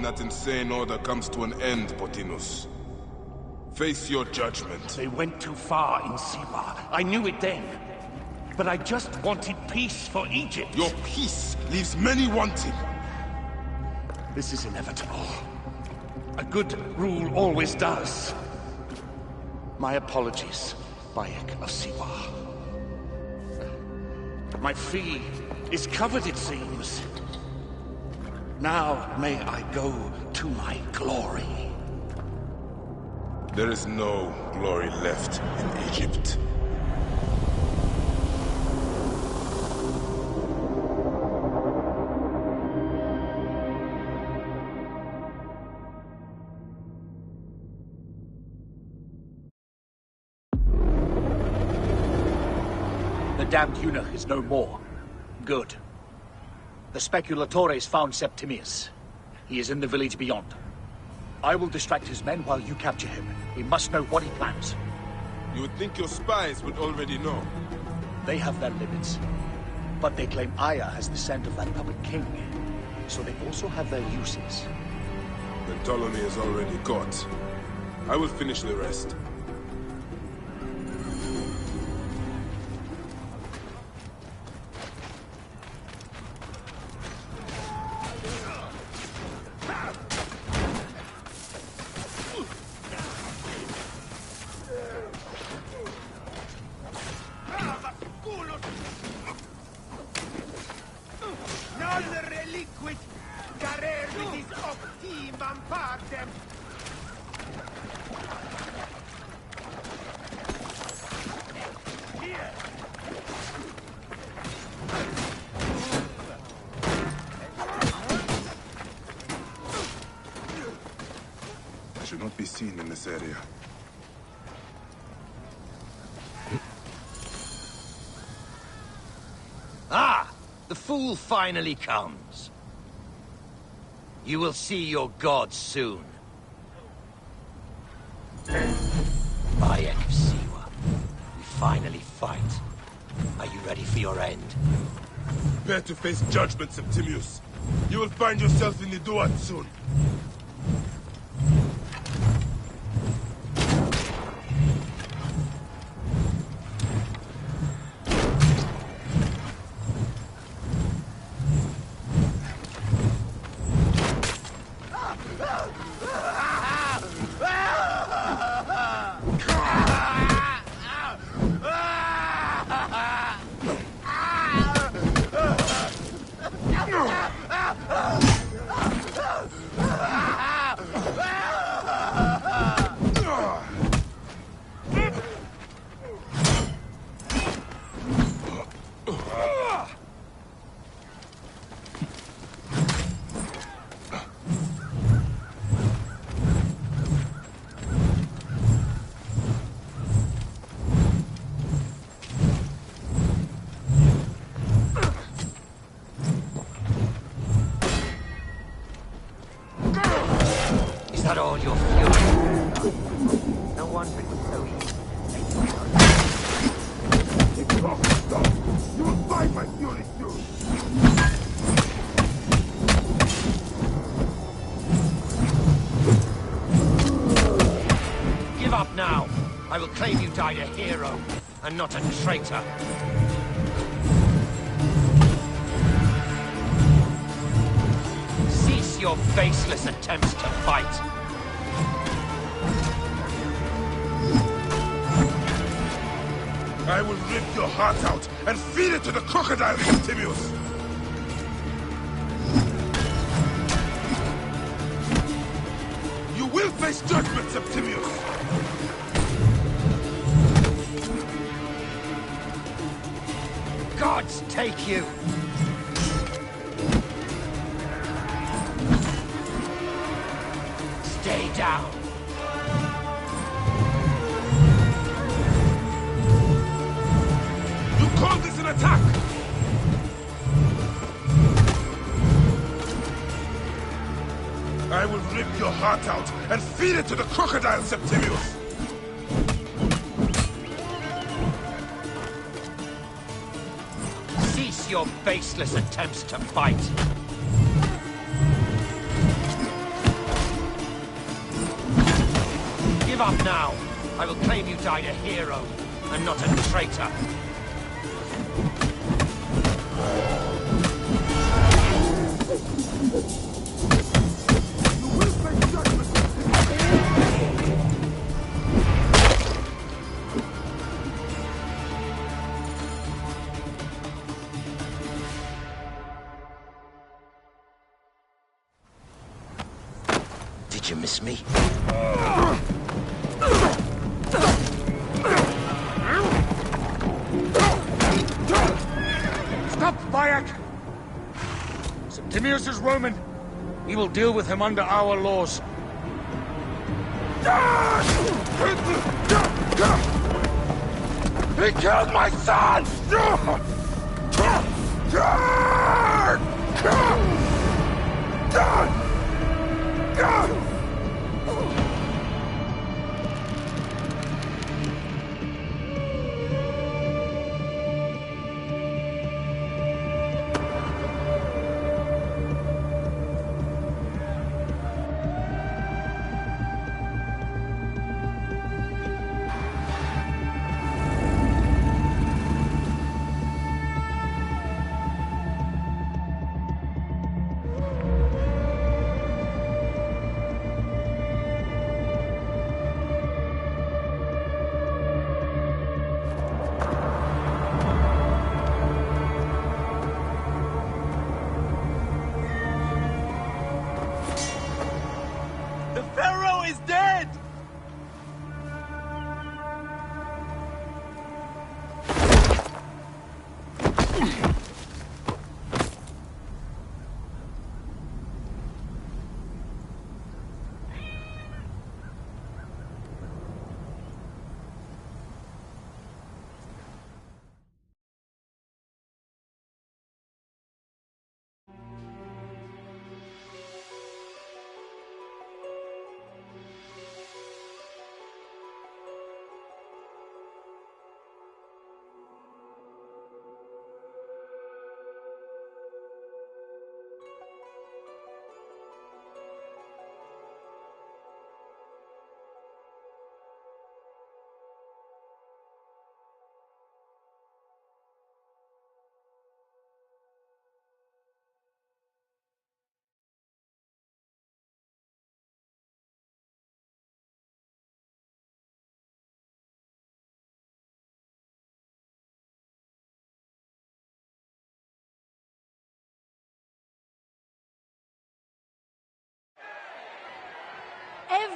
[SPEAKER 2] That insane order comes to an end, Potinus. Face your judgment.
[SPEAKER 11] They went too far in Siwa. I knew it then. But I just wanted peace for Egypt.
[SPEAKER 2] Your peace leaves many wanting.
[SPEAKER 11] This is inevitable. A good rule always does. My apologies, Bayek of Siwa. My fee is covered, it seems. Now may I go to my glory.
[SPEAKER 2] There is no glory left in Egypt.
[SPEAKER 18] The damned eunuch is no more. Good. The Speculatores found Septimius. He is in the village beyond. I will distract his men while you capture him. We must know what he plans.
[SPEAKER 2] You would think your spies would already know.
[SPEAKER 18] They have their limits. But they claim Aya has the scent of that puppet king. So they also have their uses.
[SPEAKER 2] Then Ptolemy is already caught. I will finish the rest. Should not be seen in this area.
[SPEAKER 16] Ah! The fool finally comes. You will see your gods soon. Bayek of Siwa, we finally fight. Are you ready for your end?
[SPEAKER 2] Prepare to face judgment, Septimius. You will find yourself in the Duat soon.
[SPEAKER 16] Is that all your fury? No wonder it was so easy.
[SPEAKER 2] You will find my fury soon!
[SPEAKER 16] Give up now. I will claim you died a hero, and not a traitor. Cease your baseless attempts to fight.
[SPEAKER 2] I will rip your heart out and feed it to the crocodile, Septimius! You will face judgment, Septimius!
[SPEAKER 16] Gods take you! Stay down.
[SPEAKER 2] You call this an attack? I will rip your heart out and feed it to the crocodile, Septimius!
[SPEAKER 16] Cease your baseless attempts to fight. Give up now. I will claim you died a hero, and not a traitor. Did you miss me?
[SPEAKER 3] Stop, Bayek! Septimius is Roman. We will deal with him under our laws.
[SPEAKER 2] He killed my son!
[SPEAKER 3] The Pharaoh is dead!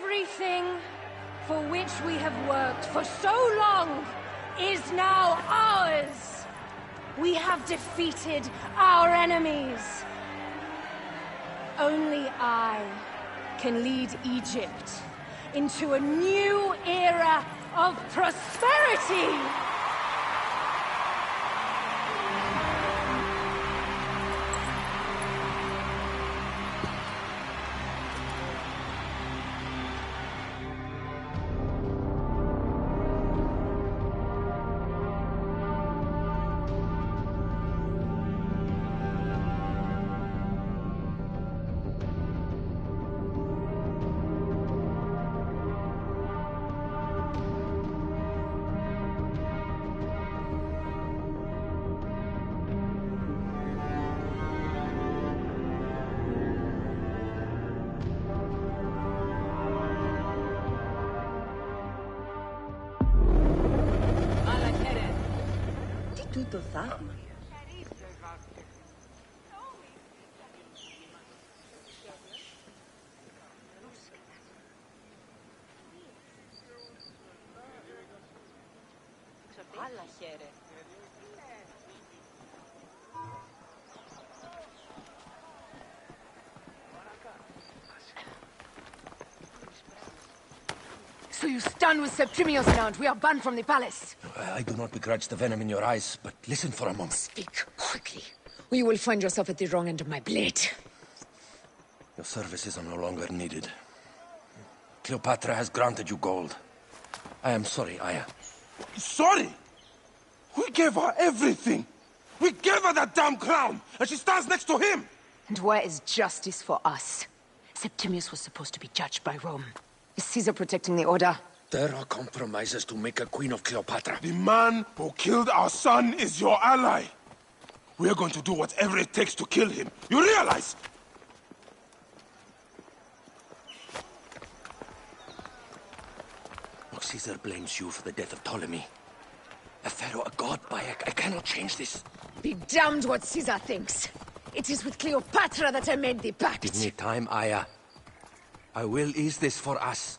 [SPEAKER 7] Everything for which we have worked for so long is now ours. We have defeated our enemies. Only I can lead Egypt into a new era of prosperity.
[SPEAKER 19] Tutto fa.
[SPEAKER 1] So you stand with Septimius now, and we are banned from the palace.
[SPEAKER 16] I do not begrudge the venom in your eyes, but listen for a moment.
[SPEAKER 1] Speak quickly, or you will find yourself at the wrong end of my blade.
[SPEAKER 16] Your services are no longer needed. Cleopatra has granted you gold. I am sorry, Aya.
[SPEAKER 2] Sorry? We gave her everything. We gave her that damn crown, and she stands next to him.
[SPEAKER 1] And where is justice for us? Septimius was supposed to be judged by Rome. Is Caesar protecting the order?
[SPEAKER 16] There are compromises to make a queen of Cleopatra.
[SPEAKER 2] The man who killed our son is your ally. We are going to do whatever it takes to kill him. You realize?
[SPEAKER 16] Look, Caesar blames you for the death of Ptolemy. A pharaoh, a god, I cannot change this.
[SPEAKER 1] Be damned what Caesar thinks. It is with Cleopatra that I made the pact.
[SPEAKER 16] Give me time, Aya. I will ease this for us.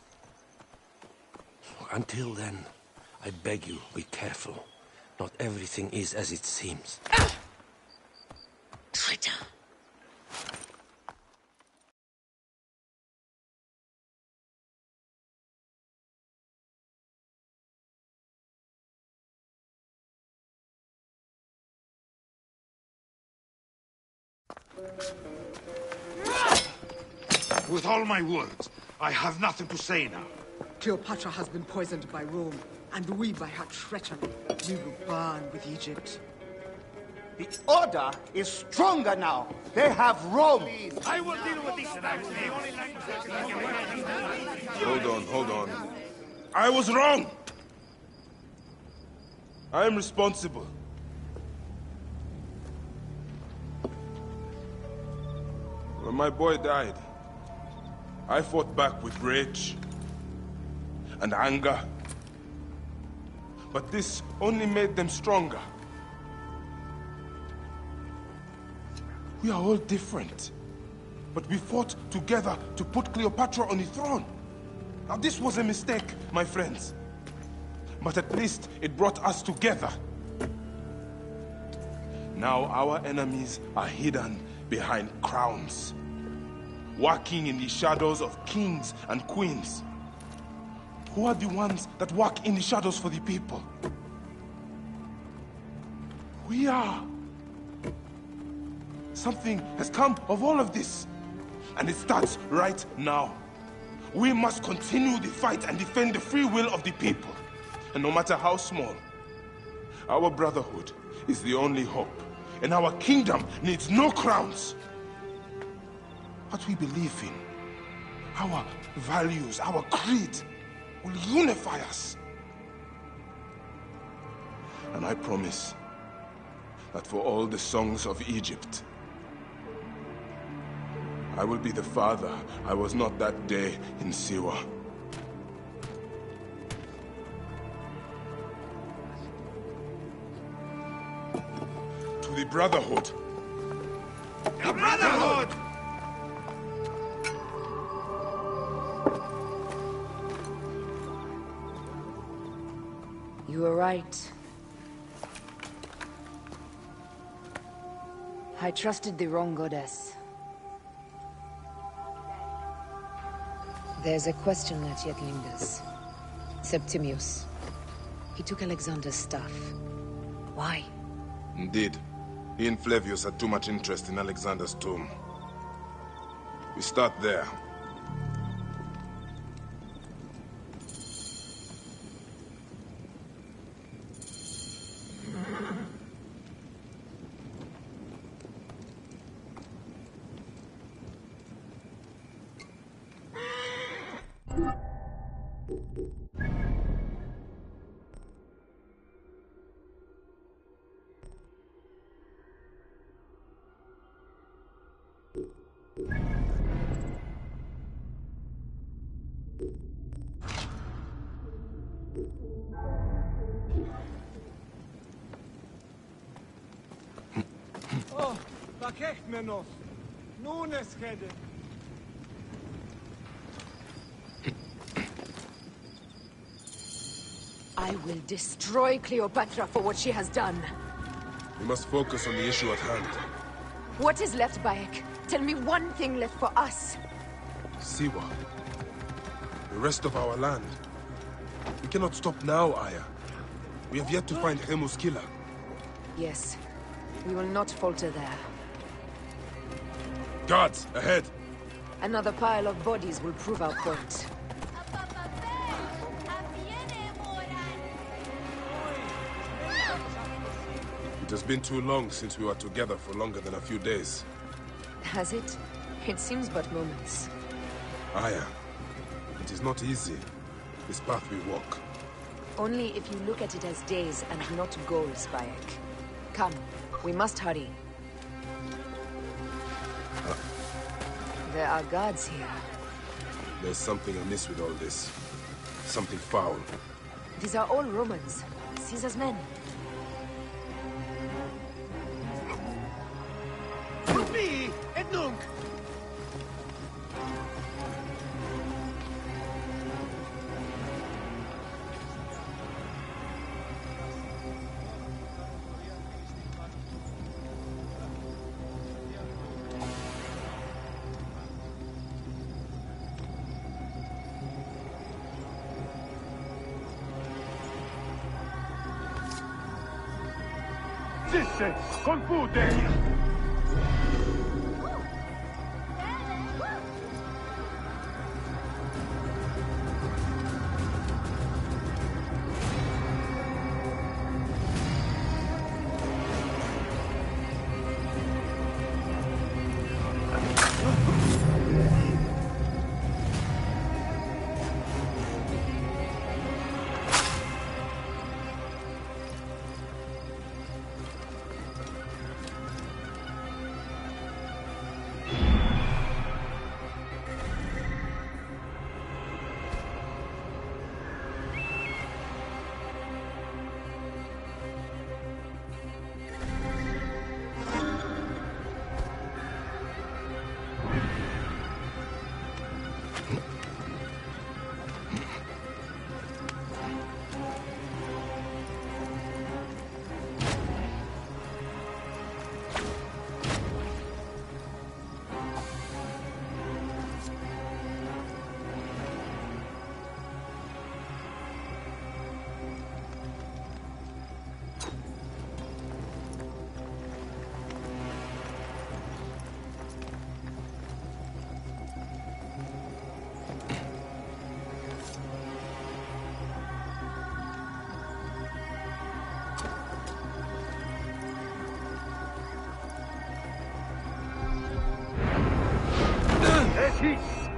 [SPEAKER 16] Until then, I beg you, be careful. Not everything is as it seems.
[SPEAKER 1] Traitor.
[SPEAKER 3] With all my words, I have nothing to say now.
[SPEAKER 20] Cleopatra has been poisoned by Rome, and we by her treachery. We will burn with Egypt.
[SPEAKER 14] The Order is stronger now. They have Rome.
[SPEAKER 3] I will deal with this.
[SPEAKER 2] Hold on. I was wrong. I am responsible. When my boy died, I fought back with rage and anger. But this only made them stronger. We are all different. But we fought together to put Cleopatra on the throne. Now this was a mistake, my friends. But at least it brought us together. Now our enemies are hidden behind crowns, walking in the shadows of kings and queens. Who are the ones that walk in the shadows for the people? We are. Something has come of all of this, and it starts right now. We must continue the fight and defend the free will of the people. And no matter how small, our brotherhood is the only hope, and our kingdom needs no crowns. What we believe in, our values, our creed, will unify us. And I promise that for all the songs of Egypt, I will be the father I was not that day in Siwa. To the Brotherhood.
[SPEAKER 3] The Brotherhood!
[SPEAKER 1] You were right. I trusted the wrong goddess. There's a question that yet lingers. Septimius. He took Alexander's stuff. Why?
[SPEAKER 2] Indeed. He and Flavius had too much interest in Alexander's tomb. We start there.
[SPEAKER 4] Oh, vakech menos. Nun es kede.
[SPEAKER 1] I will destroy Cleopatra for what she has done.
[SPEAKER 2] We must focus on the issue at hand.
[SPEAKER 1] What is left, Bayek? Tell me one thing left for us.
[SPEAKER 2] Siwa. The rest of our land. We cannot stop now, Aya. We have yet to find Remu's killer.
[SPEAKER 1] Yes. We will not falter there.
[SPEAKER 2] Guards, ahead!
[SPEAKER 1] Another pile of bodies will prove our point.
[SPEAKER 2] It has been too long since we were together for longer than a few days.
[SPEAKER 1] Has it? It seems but moments.
[SPEAKER 2] Aya, it is not easy, this path we walk.
[SPEAKER 1] Only if you look at it as days and not goals, Bayek. Come, we must hurry. There are guards here.
[SPEAKER 2] There's something amiss with all this. Something foul.
[SPEAKER 1] These are all Romans. Caesar's men.
[SPEAKER 3] Me, et nunc!
[SPEAKER 4] Zisse, confute!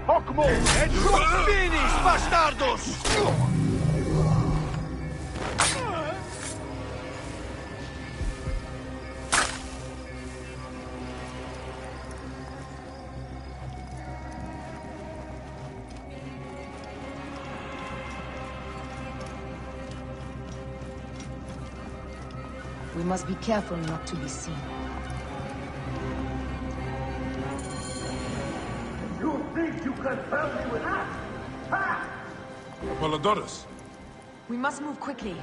[SPEAKER 3] Hocmo! Et cum finis, bastardos!
[SPEAKER 1] We must be careful not to be seen.
[SPEAKER 3] You think you can help me with that? Ha!
[SPEAKER 2] Apollodorus!
[SPEAKER 1] We must move quickly.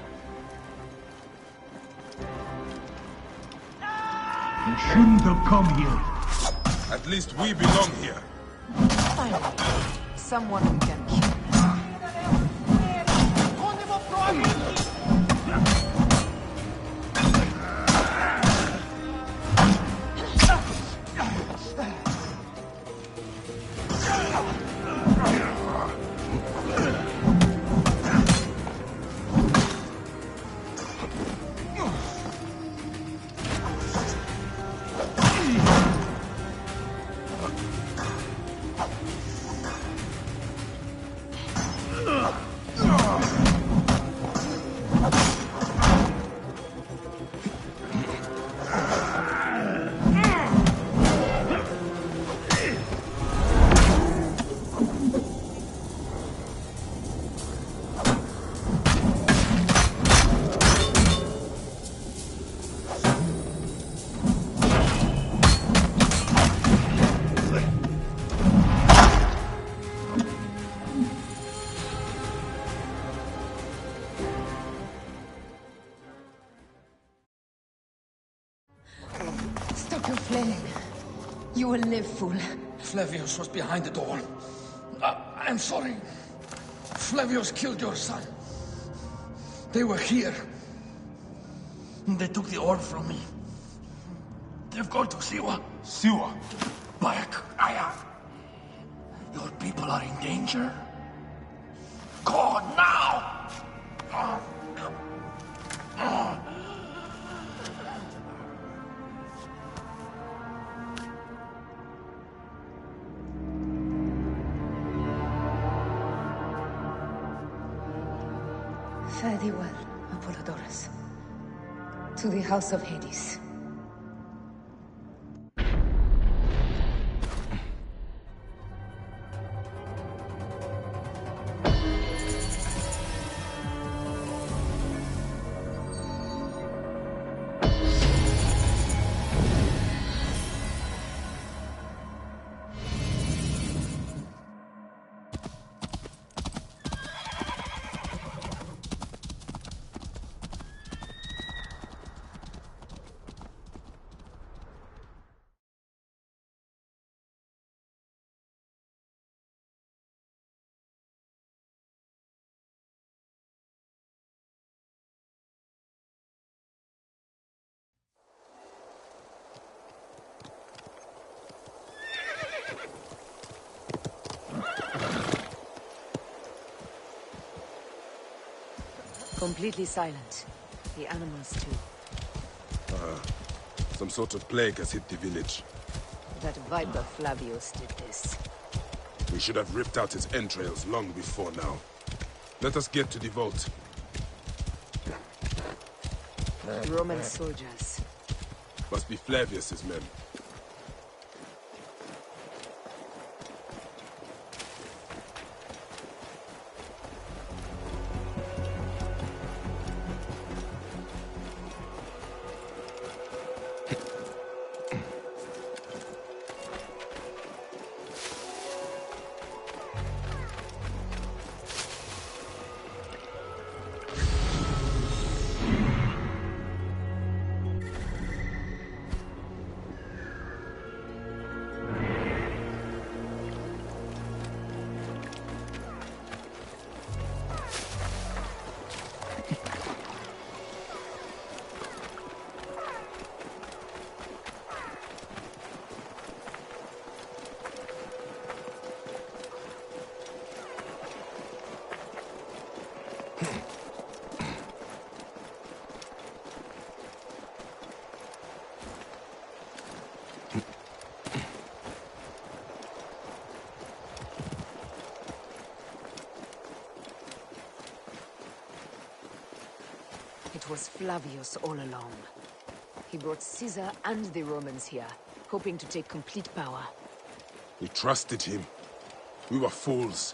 [SPEAKER 8] You shouldn't have come here.
[SPEAKER 2] At least we belong here.
[SPEAKER 1] Finally, someone who can kill.
[SPEAKER 7] Stop your flailing. You will live, fool.
[SPEAKER 16] Flavius was behind the door. I'm sorry. Flavius killed your son. They were here. They took the orb from me. They've gone to Siwa.
[SPEAKER 2] Siwa?
[SPEAKER 16] Back, Aya. Your people are in danger. Go now!
[SPEAKER 7] Fare thee well, Apollodorus. To the House of Hades.
[SPEAKER 1] Completely silent. The animals too.
[SPEAKER 2] Some sort of plague has hit the village.
[SPEAKER 1] That viper Flavius did this.
[SPEAKER 2] We should have ripped out his entrails long before now. Let us get to the vault.
[SPEAKER 1] Roman soldiers.
[SPEAKER 2] Must be Flavius's men.
[SPEAKER 1] It was Flavius all along. He brought Caesar and the Romans here, hoping to take complete power.
[SPEAKER 2] We trusted him. We were fools.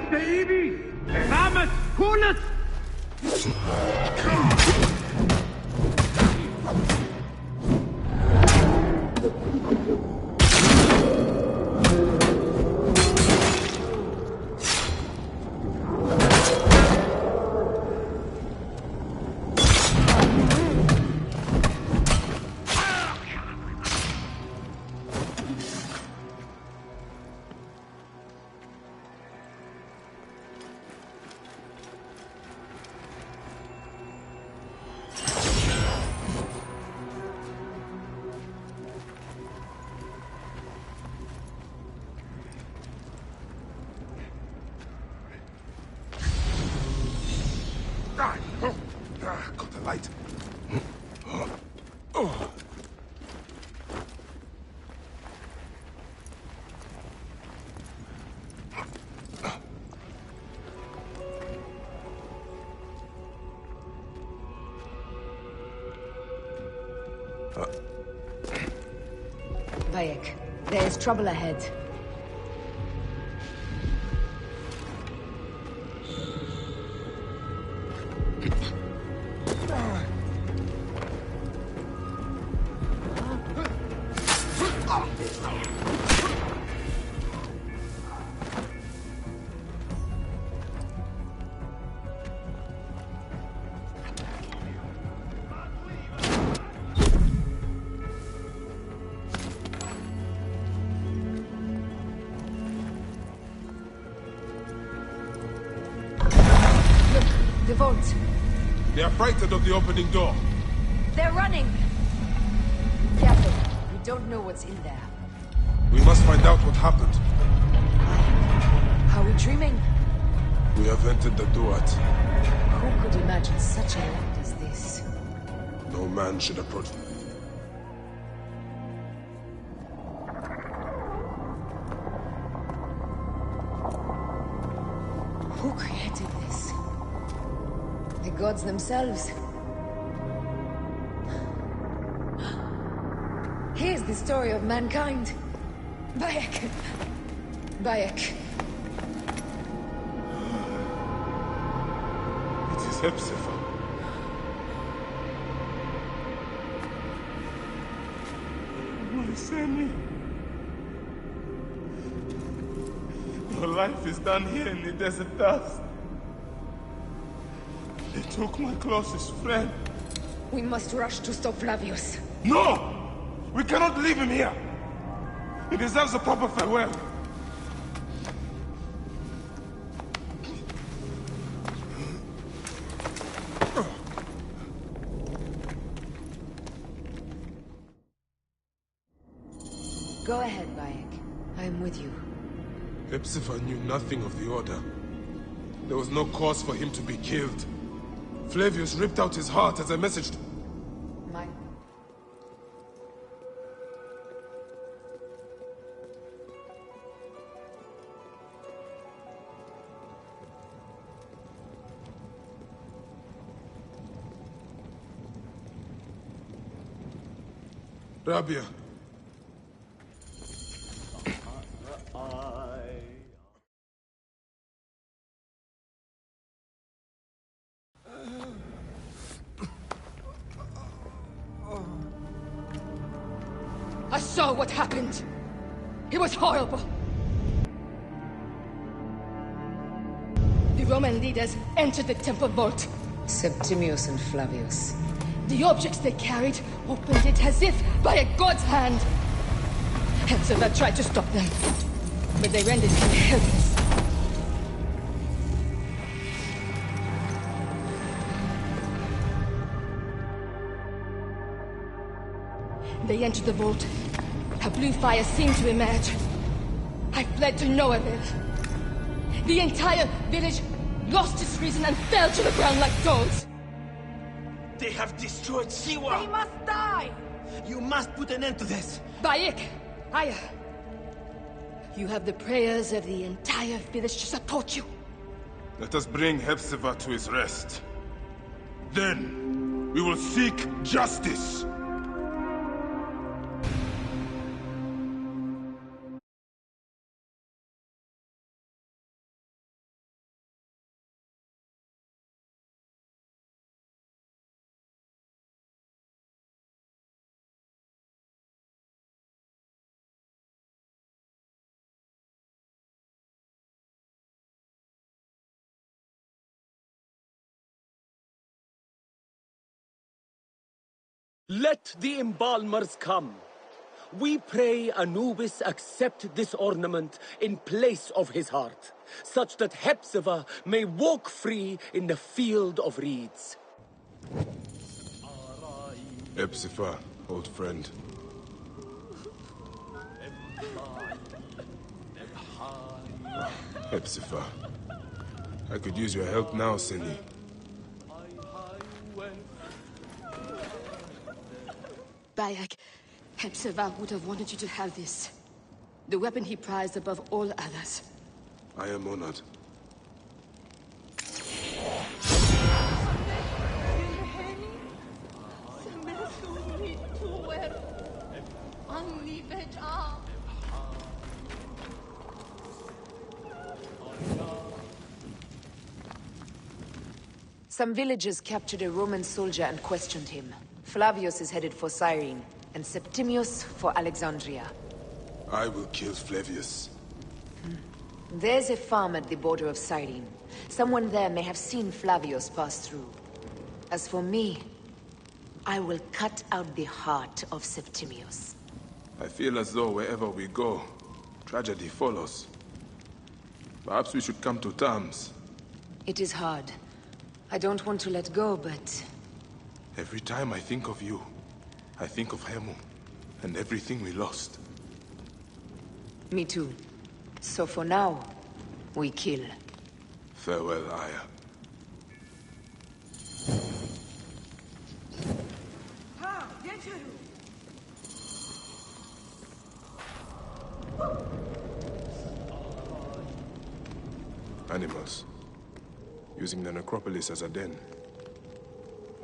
[SPEAKER 8] baby! Vamos, Hunat!
[SPEAKER 2] Got the light.
[SPEAKER 1] Bayek, there is trouble ahead. The vault.
[SPEAKER 2] They are frightened of the opening door.
[SPEAKER 1] They're running! Careful. We don't know what's in there.
[SPEAKER 2] We must find out what happened.
[SPEAKER 1] Are we dreaming?
[SPEAKER 2] We have entered the Duat.
[SPEAKER 1] Who could imagine such a land as this?
[SPEAKER 2] No man should approach.
[SPEAKER 1] Who created this? The gods themselves. Here's the story of mankind. Bayek. Bayek.
[SPEAKER 2] It is Hepzibah.
[SPEAKER 15] My Sammy. Your life is done here in the desert dust. They took my closest friend.
[SPEAKER 1] We must rush to stop Flavius.
[SPEAKER 15] No! We cannot leave him here! He deserves a proper farewell.
[SPEAKER 1] Go ahead, Bayek. I am with you.
[SPEAKER 2] Hepzibah knew nothing of the Order. There was no cause for him to be killed. Flavius ripped out his heart as I messaged.
[SPEAKER 1] My...
[SPEAKER 2] Rabia.
[SPEAKER 17] I saw what happened. It was horrible. The Roman leaders entered the temple vault.
[SPEAKER 1] Septimius and Flavius.
[SPEAKER 17] The objects they carried opened it as if by a god's hand. Hepzibah tried to stop them, but they rendered him helpless. They entered the vault. A blue fire seemed to emerge. I fled to no avail. The entire village lost its reason and fell to the ground like dogs.
[SPEAKER 3] They have destroyed Siwa!
[SPEAKER 17] They must die!
[SPEAKER 3] You must put an end to this!
[SPEAKER 17] Bayek! Aya! You have the prayers of the entire village to support you.
[SPEAKER 2] Let us bring Hepzibah to his rest. Then, we will seek justice!
[SPEAKER 21] Let the embalmers come. We pray Anubis accept this ornament in place of his heart, such that Hepzibah may walk free in the field of reeds.
[SPEAKER 2] Hepzibah, old friend. Hepzibah. I could use your help now, Seni.
[SPEAKER 17] Bayek, Hepzibah would have wanted you to have this. The weapon he prized above all others.
[SPEAKER 2] I am honored.
[SPEAKER 1] Some villagers captured a Roman soldier and questioned him. Flavius is headed for Cyrene, and Septimius for Alexandria.
[SPEAKER 2] I will kill Flavius.
[SPEAKER 1] There's a farm at the border of Cyrene. Someone there may have seen Flavius pass through. As for me, I will cut out the heart of Septimius.
[SPEAKER 2] I feel as though wherever we go, tragedy follows. Perhaps we should come to terms.
[SPEAKER 1] It is hard. I don't want to let go, but...
[SPEAKER 2] Every time I think of you, I think of Hemu, and everything we lost.
[SPEAKER 1] Me too. So for now, we kill.
[SPEAKER 2] Farewell, Aya. Animals. Using the necropolis as a den.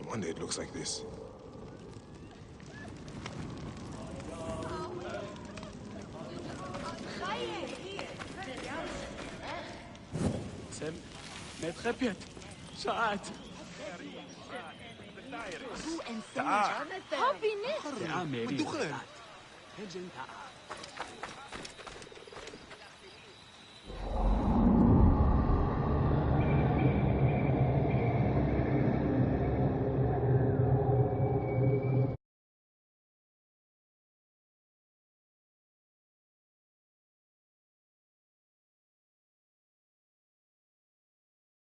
[SPEAKER 2] No wonder it looks like this.
[SPEAKER 20] تعال.